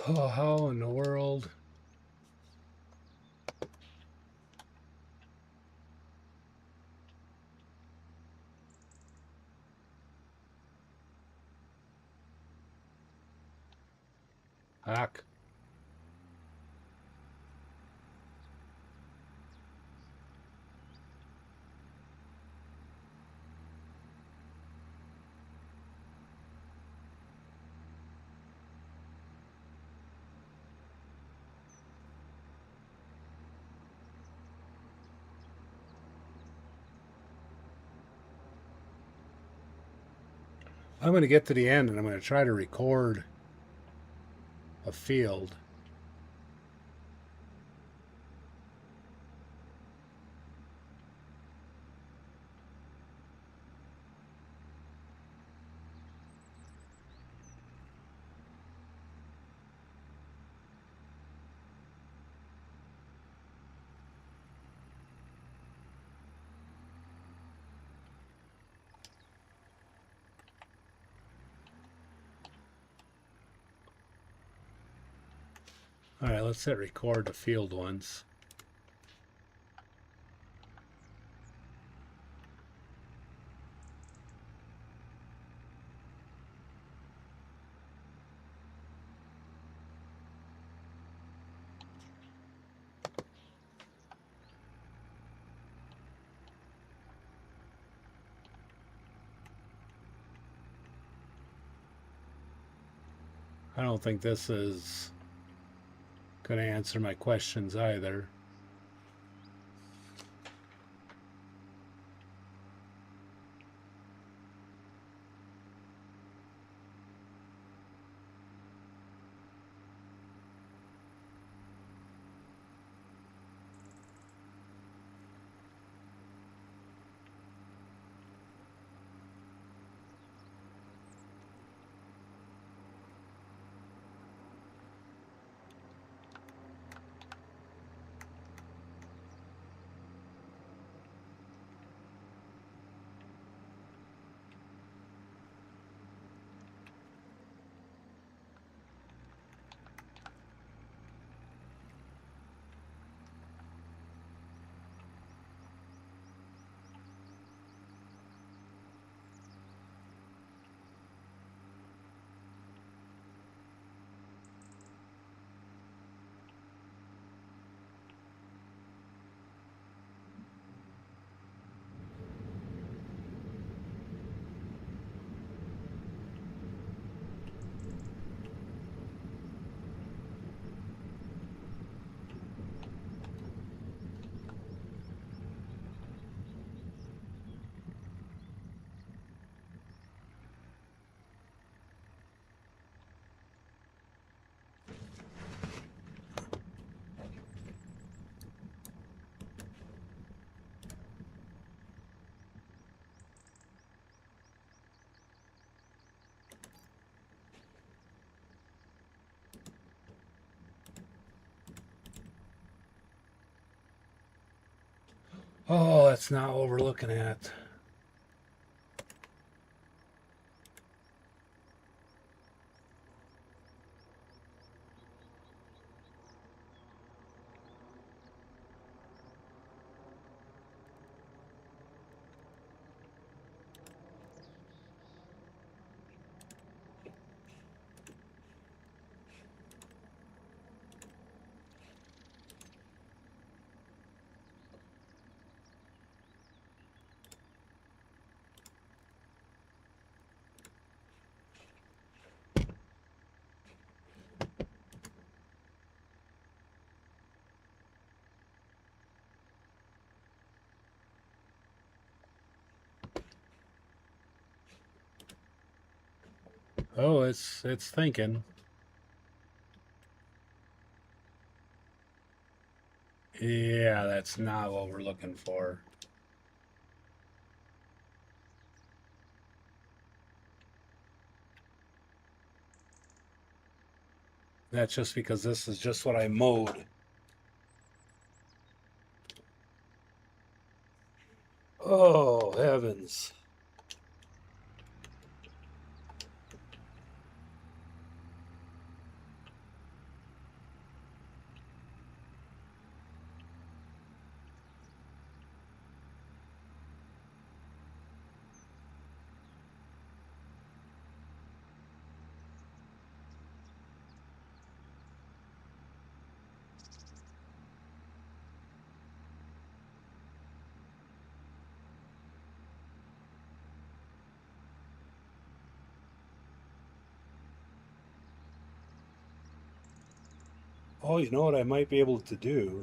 Oh, how in the world? Hack. I'm going to get to the end and I'm going to try to record a field. All right, let's hit record the field once. I don't think this is going to answer my questions either. Oh, that's not what we're looking at. Oh, it's thinking. Yeah, that's not what we're looking for. That's just because this is just what I mowed. Oh, heavens. Oh, you know what I might be able to do?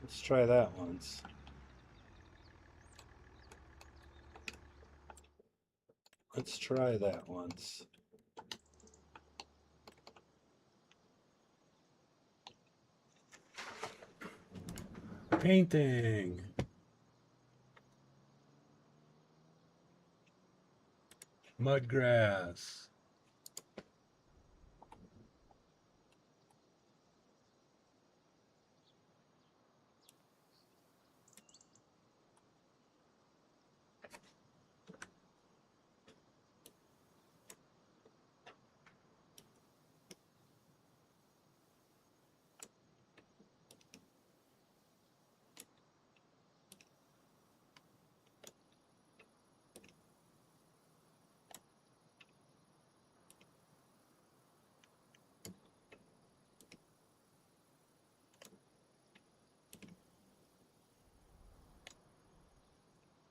Let's try that once. Let's try that once. Painting. Mudgrass.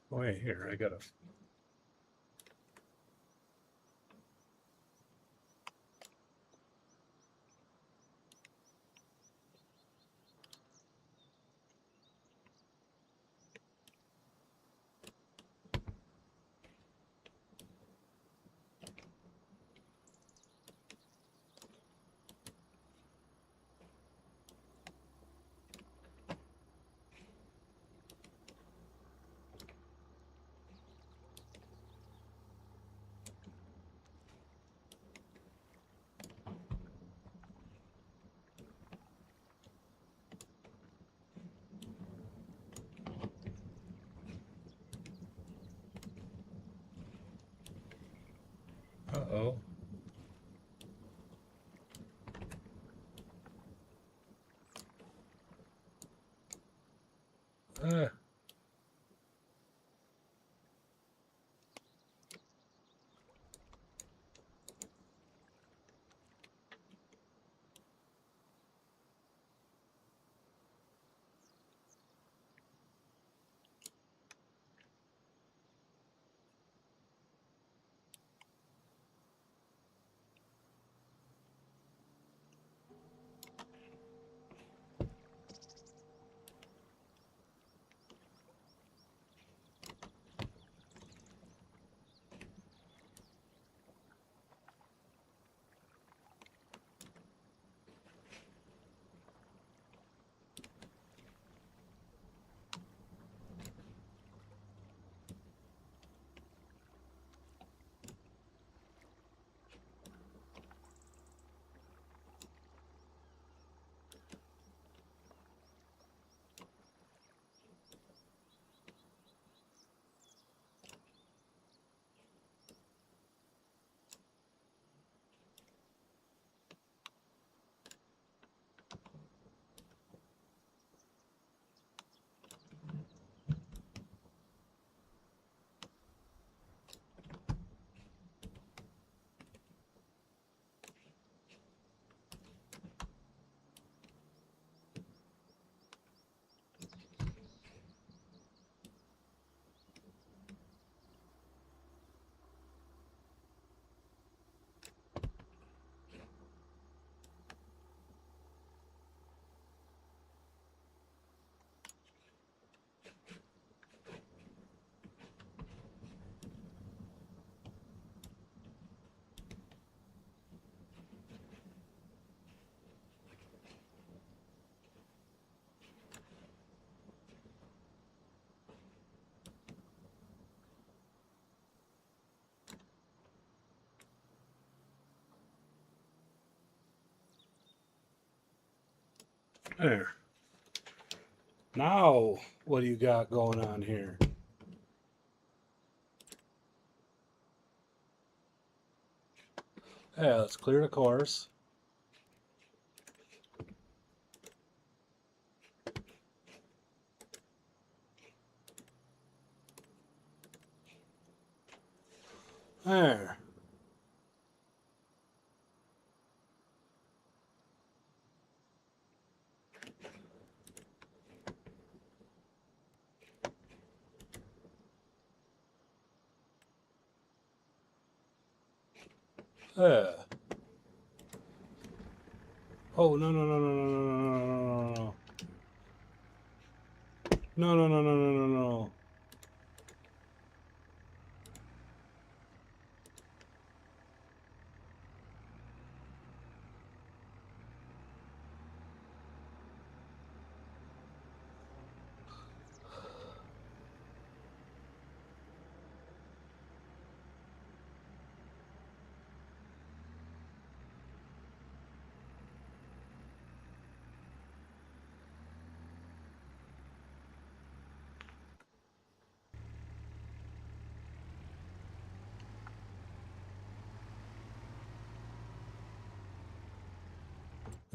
Wait, here, I gotta. Uh-oh. Uh, there. Now, what do you got going on here? Yeah, let's clear the course. There. Yeah. Oh, no, no, no, no, no, no, no, no, no, no, no, no, no, no, no, no.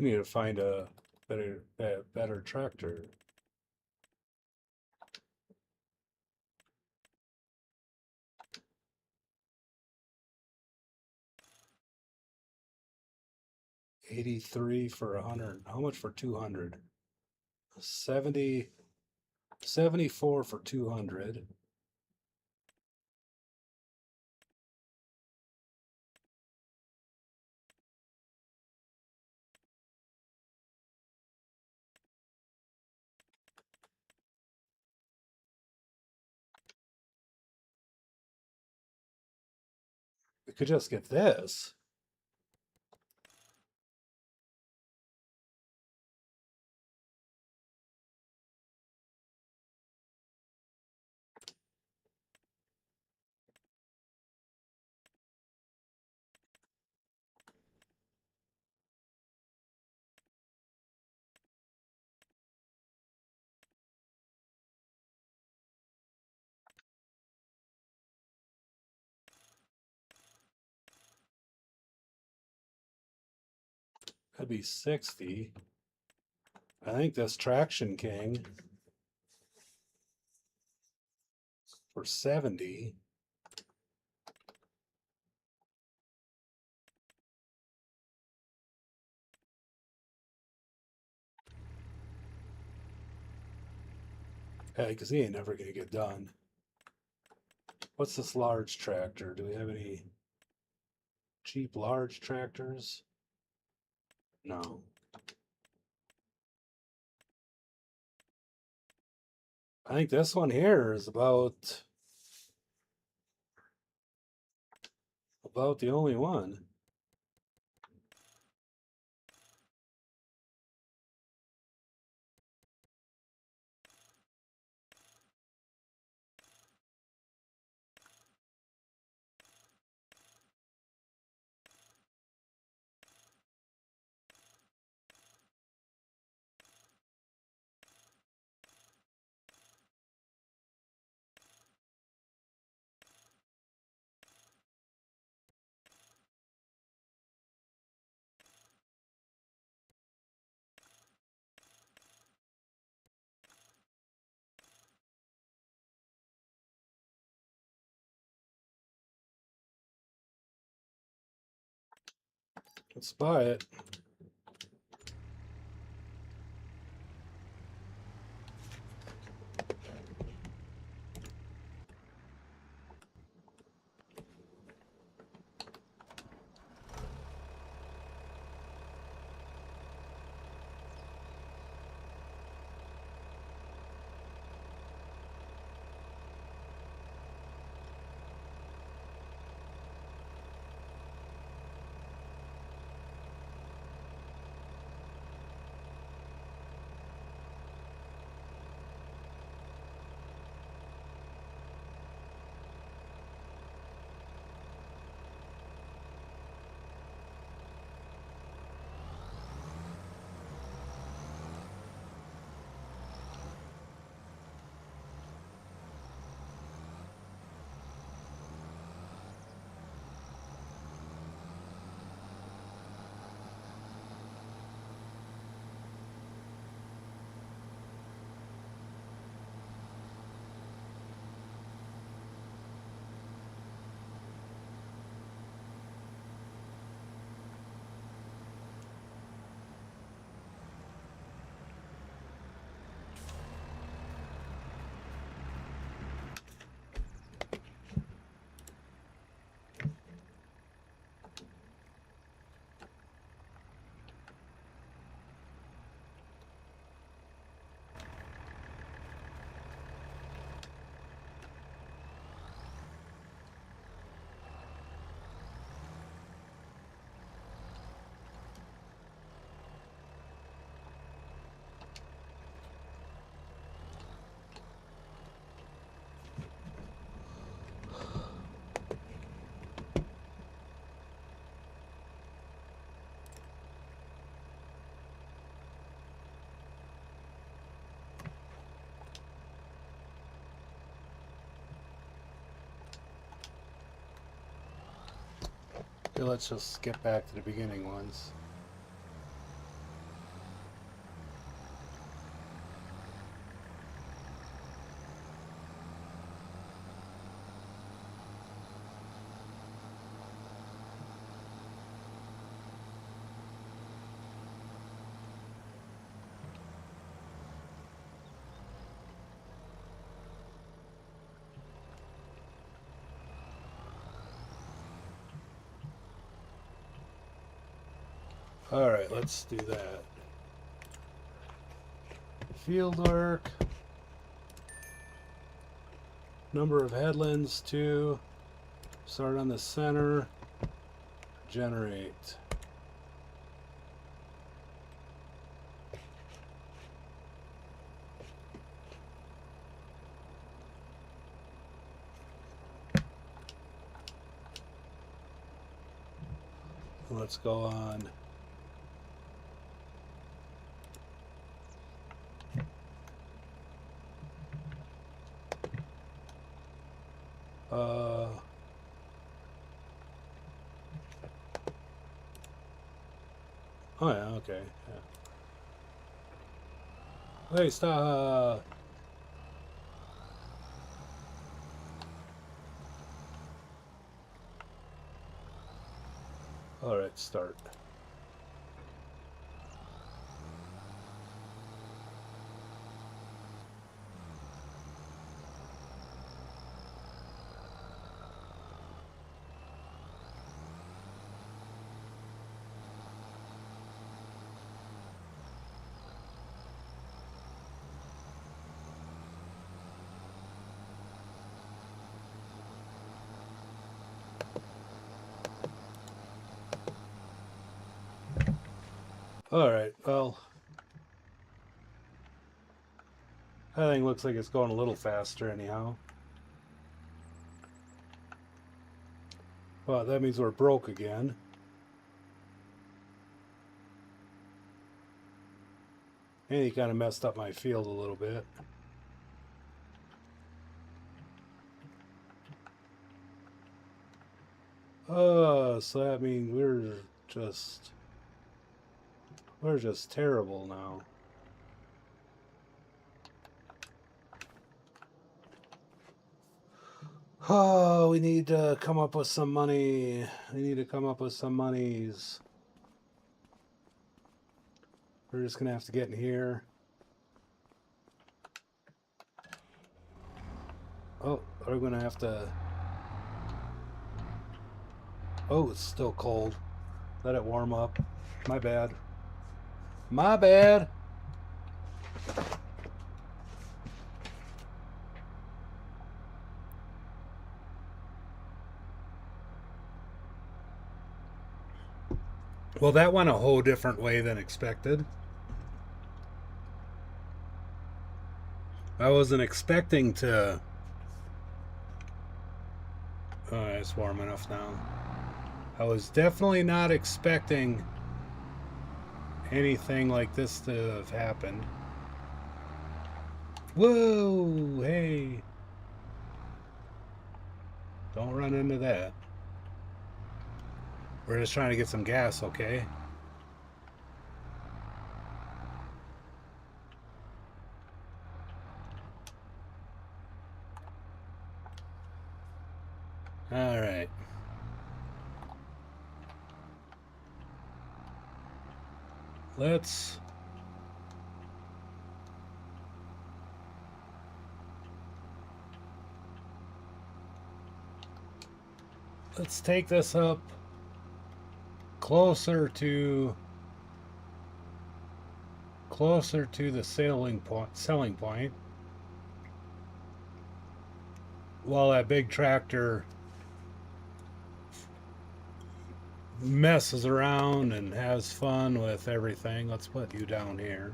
I need to find a better tractor. $83 for 100. How much for 200? 70, 74 for 200. we could just get this. That'd be 60. I think this Traction King for 70. Hey, because he ain't never gonna get done. What's this large tractor? Do we have any cheap large tractors? No. I think this one here is about the only one. Let's buy it. Okay, let's just skip back to the beginning ones. All right, let's do that. Field work. Number of headlands, 2. Start on the center. generate. Let's go on. Oh yeah, okay. Yeah. Hey, stop. All right, start. All right, well, that thing looks like it's going a little faster anyhow. Well, that means we're broke again. And he kind of messed up my field a little bit. So that means we're just terrible now. Oh, we need to come up with some money. We need to come up with some monies. We're just gonna have to get in here. Oh, we're gonna have to. Oh, it's still cold. Let it warm up. My bad. My bad. Well, that went a whole different way than expected. I wasn't expecting to. Oh, it's warm enough now. I was definitely not expecting anything like this to have happened. Whoa, hey. Don't run into that. We're just trying to get some gas, okay? All right. Let's take this up closer to the selling point while that big tractor messes around and has fun with everything. Let's put you down here.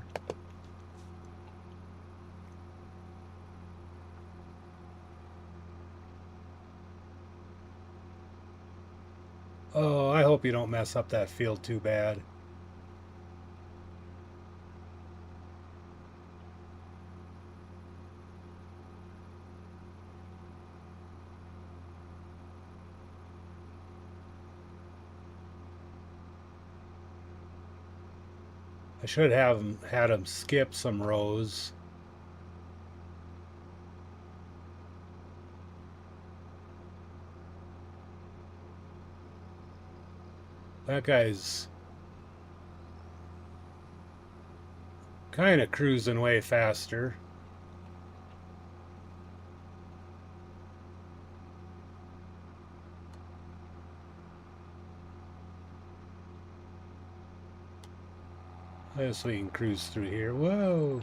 Oh, I hope you don't mess up that field too bad. I should have had him skip some rows. That guy's kind of cruising way faster. I guess we can cruise through here. Whoa.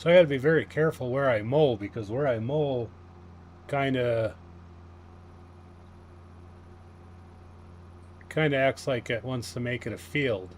So I got to be very careful where I mow, because where I mow kind of acts like it wants to make it a field.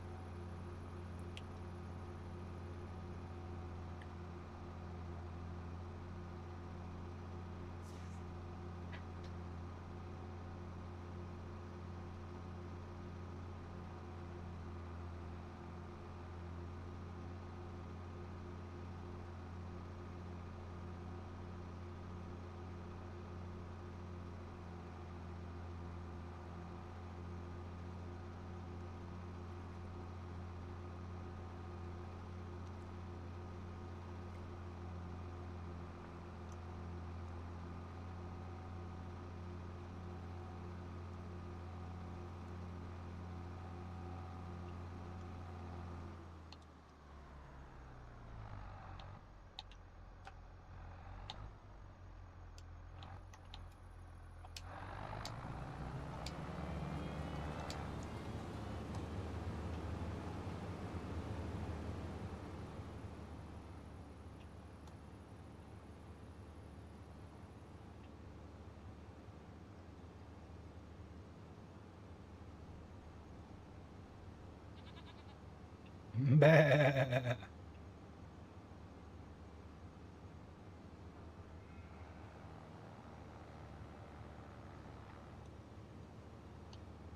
Bah.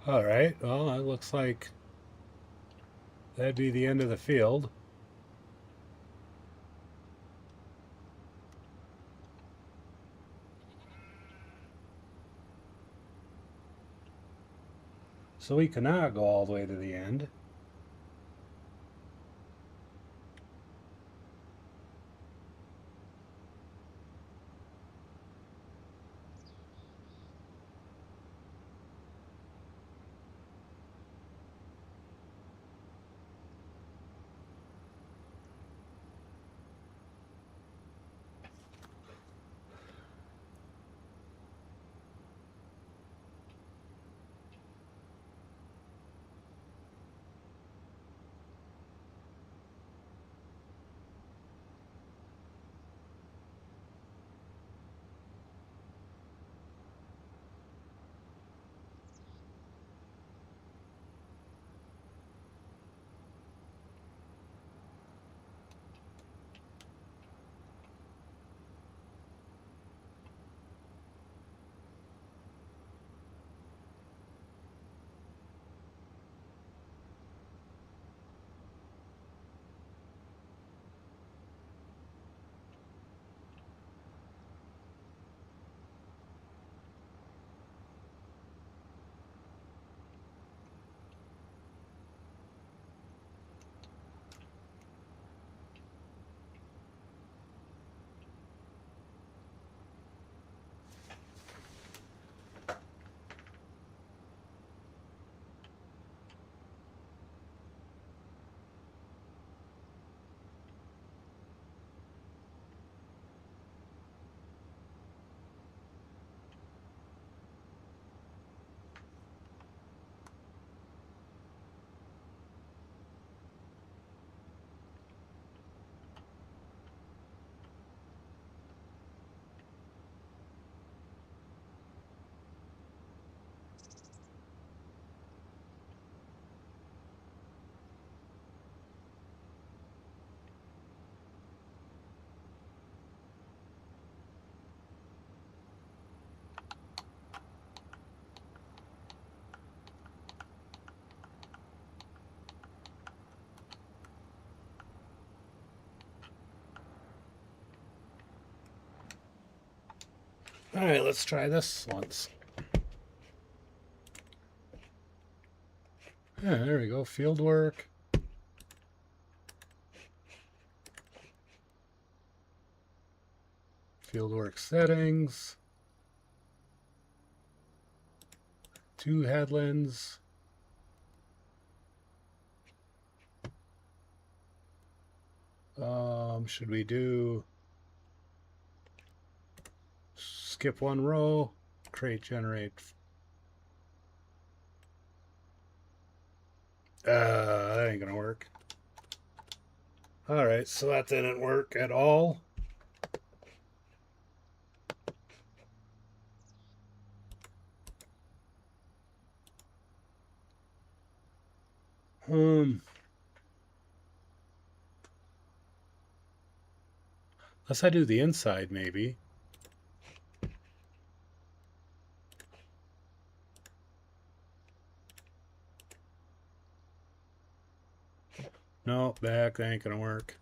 All right, well, it looks like that'd be the end of the field. So we cannot go all the way to the end. All right, let's try this once. Yeah, there we go. Field work. Fieldwork settings. 2 headlands. Should we do skip 1 row, create generate? That ain't gonna work. All right, so that didn't work at all. Um, unless I do the inside, maybe. No, back, that ain't gonna work.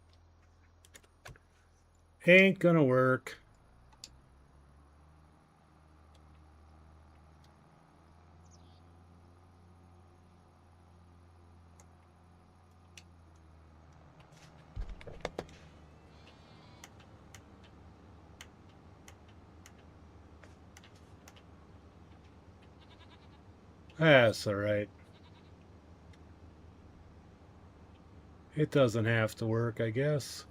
Ain't gonna work. That's all right. It doesn't have to work, I guess.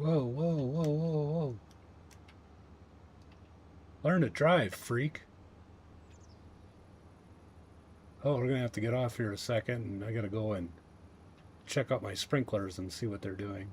Whoa, whoa, whoa, whoa, whoa. Learn to drive, freak. Oh, we're gonna have to get off here a second, and I gotta go and check out my sprinklers and see what they're doing.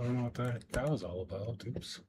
don't know what that was all about. Oops.